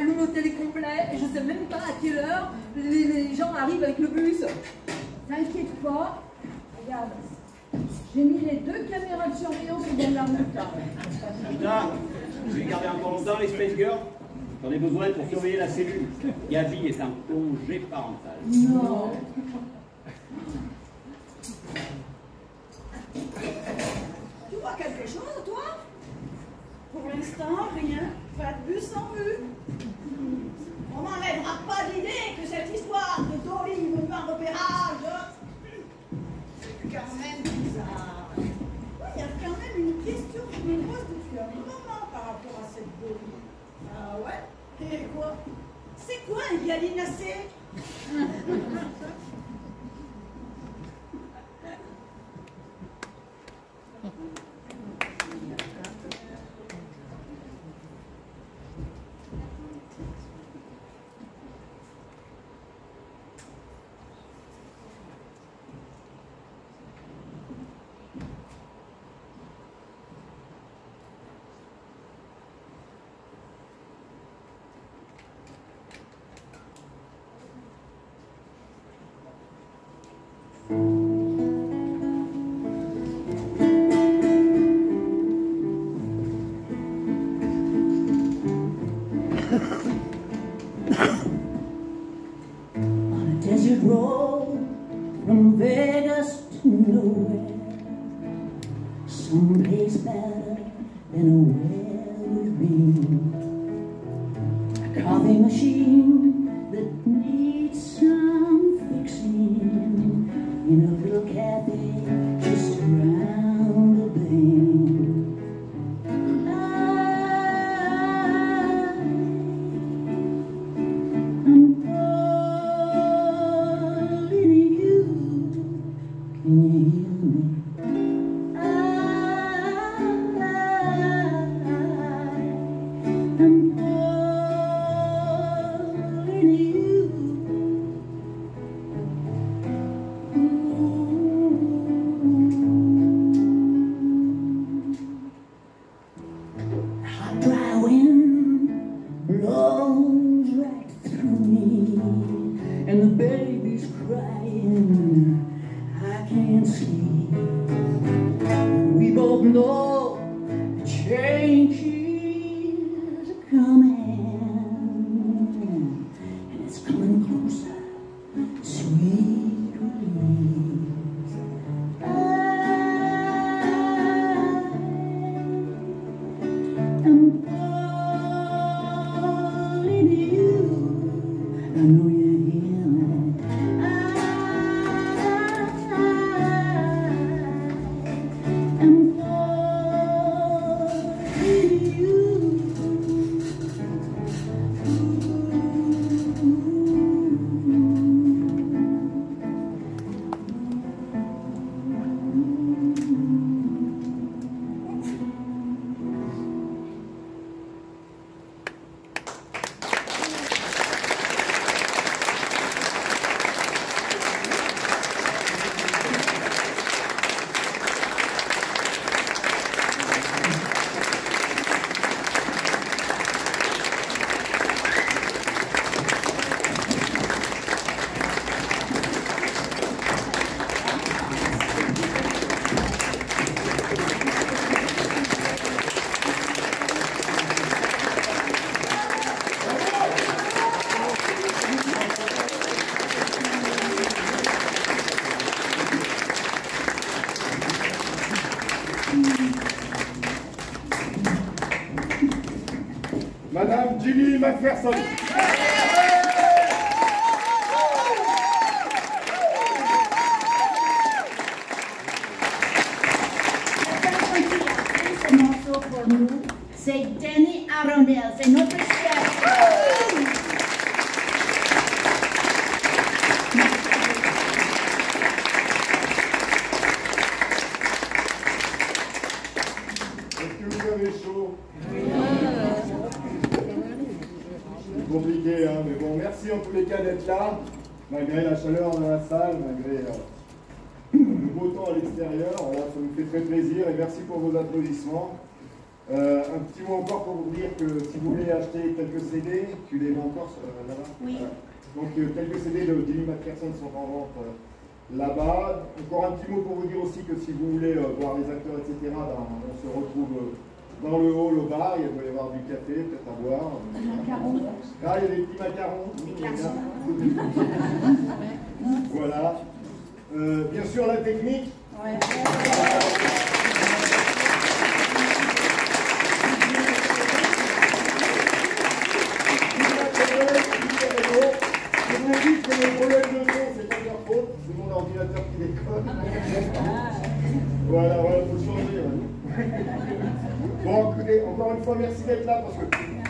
l'hôtel est complet et je sais même pas à quelle heure les gens arrivent avec le bus. T'inquiète pas, regarde, j'ai mis les 2 caméras de surveillance au bord de la route. Putain, je vais garder encore longtemps les Space Girls. J'en ai besoin pour surveiller la cellule. Gabi est un congé parental. Non. Tu vois quelque chose, toi? Pour l'instant, rien. Pas de bus en vue. On m'enlèvera pas l'idée que cette histoire de Dolly venue en repérage, c'est quand même bizarre. Il y a quand même une question que je me pose depuis un moment par rapport à cette Dolly. Ah ouais? Et quoi? C'est quoi un gallinacé? Desert road from Vegas to nowhere, someplace better than where we've been. A coffee machine that needs some fixing in a little cafe just around the bend. Madame Ginny McPherson. Ce morceau pour nous, c'est Danny Arundel, c'est notre chef. merci en tous les cas d'être là, malgré la chaleur dans la salle, malgré le beau temps à l'extérieur. Voilà, ça nous fait très plaisir et merci pour vos applaudissements. Un petit mot encore pour vous dire que si vous voulez acheter quelques CD, tu les vends encore là-bas? Oui. Donc quelques CD de Jimmy McPherson sont en vente là-bas. Encore un petit mot pour vous dire aussi que si vous voulez voir les acteurs, etc., ben, on se retrouve dans le hall au bar. Il doit y avoir du café, peut-être à boire. Macarons. Ah, il y a des petits macarons. Voilà. Bien sûr, la technique. Ouais. Je vous dis que les problèmes de son, c'est pas leur faute, c'est mon ordinateur qui déconne. Voilà, faut changer. Ouais. Bon, écoutez, encore une fois, merci d'être là, parce que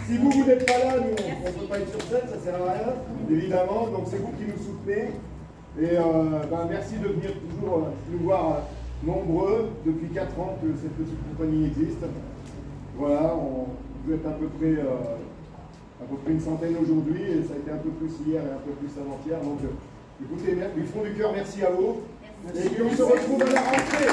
si vous n'êtes pas là, nous, on ne peut pas être sur scène, ça sert à rien, évidemment, donc c'est vous qui nous soutenez. Et merci de venir toujours nous voir nombreux, depuis 4 ans que cette petite compagnie existe. Voilà, vous êtes à peu près une centaine aujourd'hui, et ça a été un peu plus hier et un peu plus avant-hier. Donc écoutez, du fond du cœur, merci à vous. Et puis on se retrouve à la rentrée.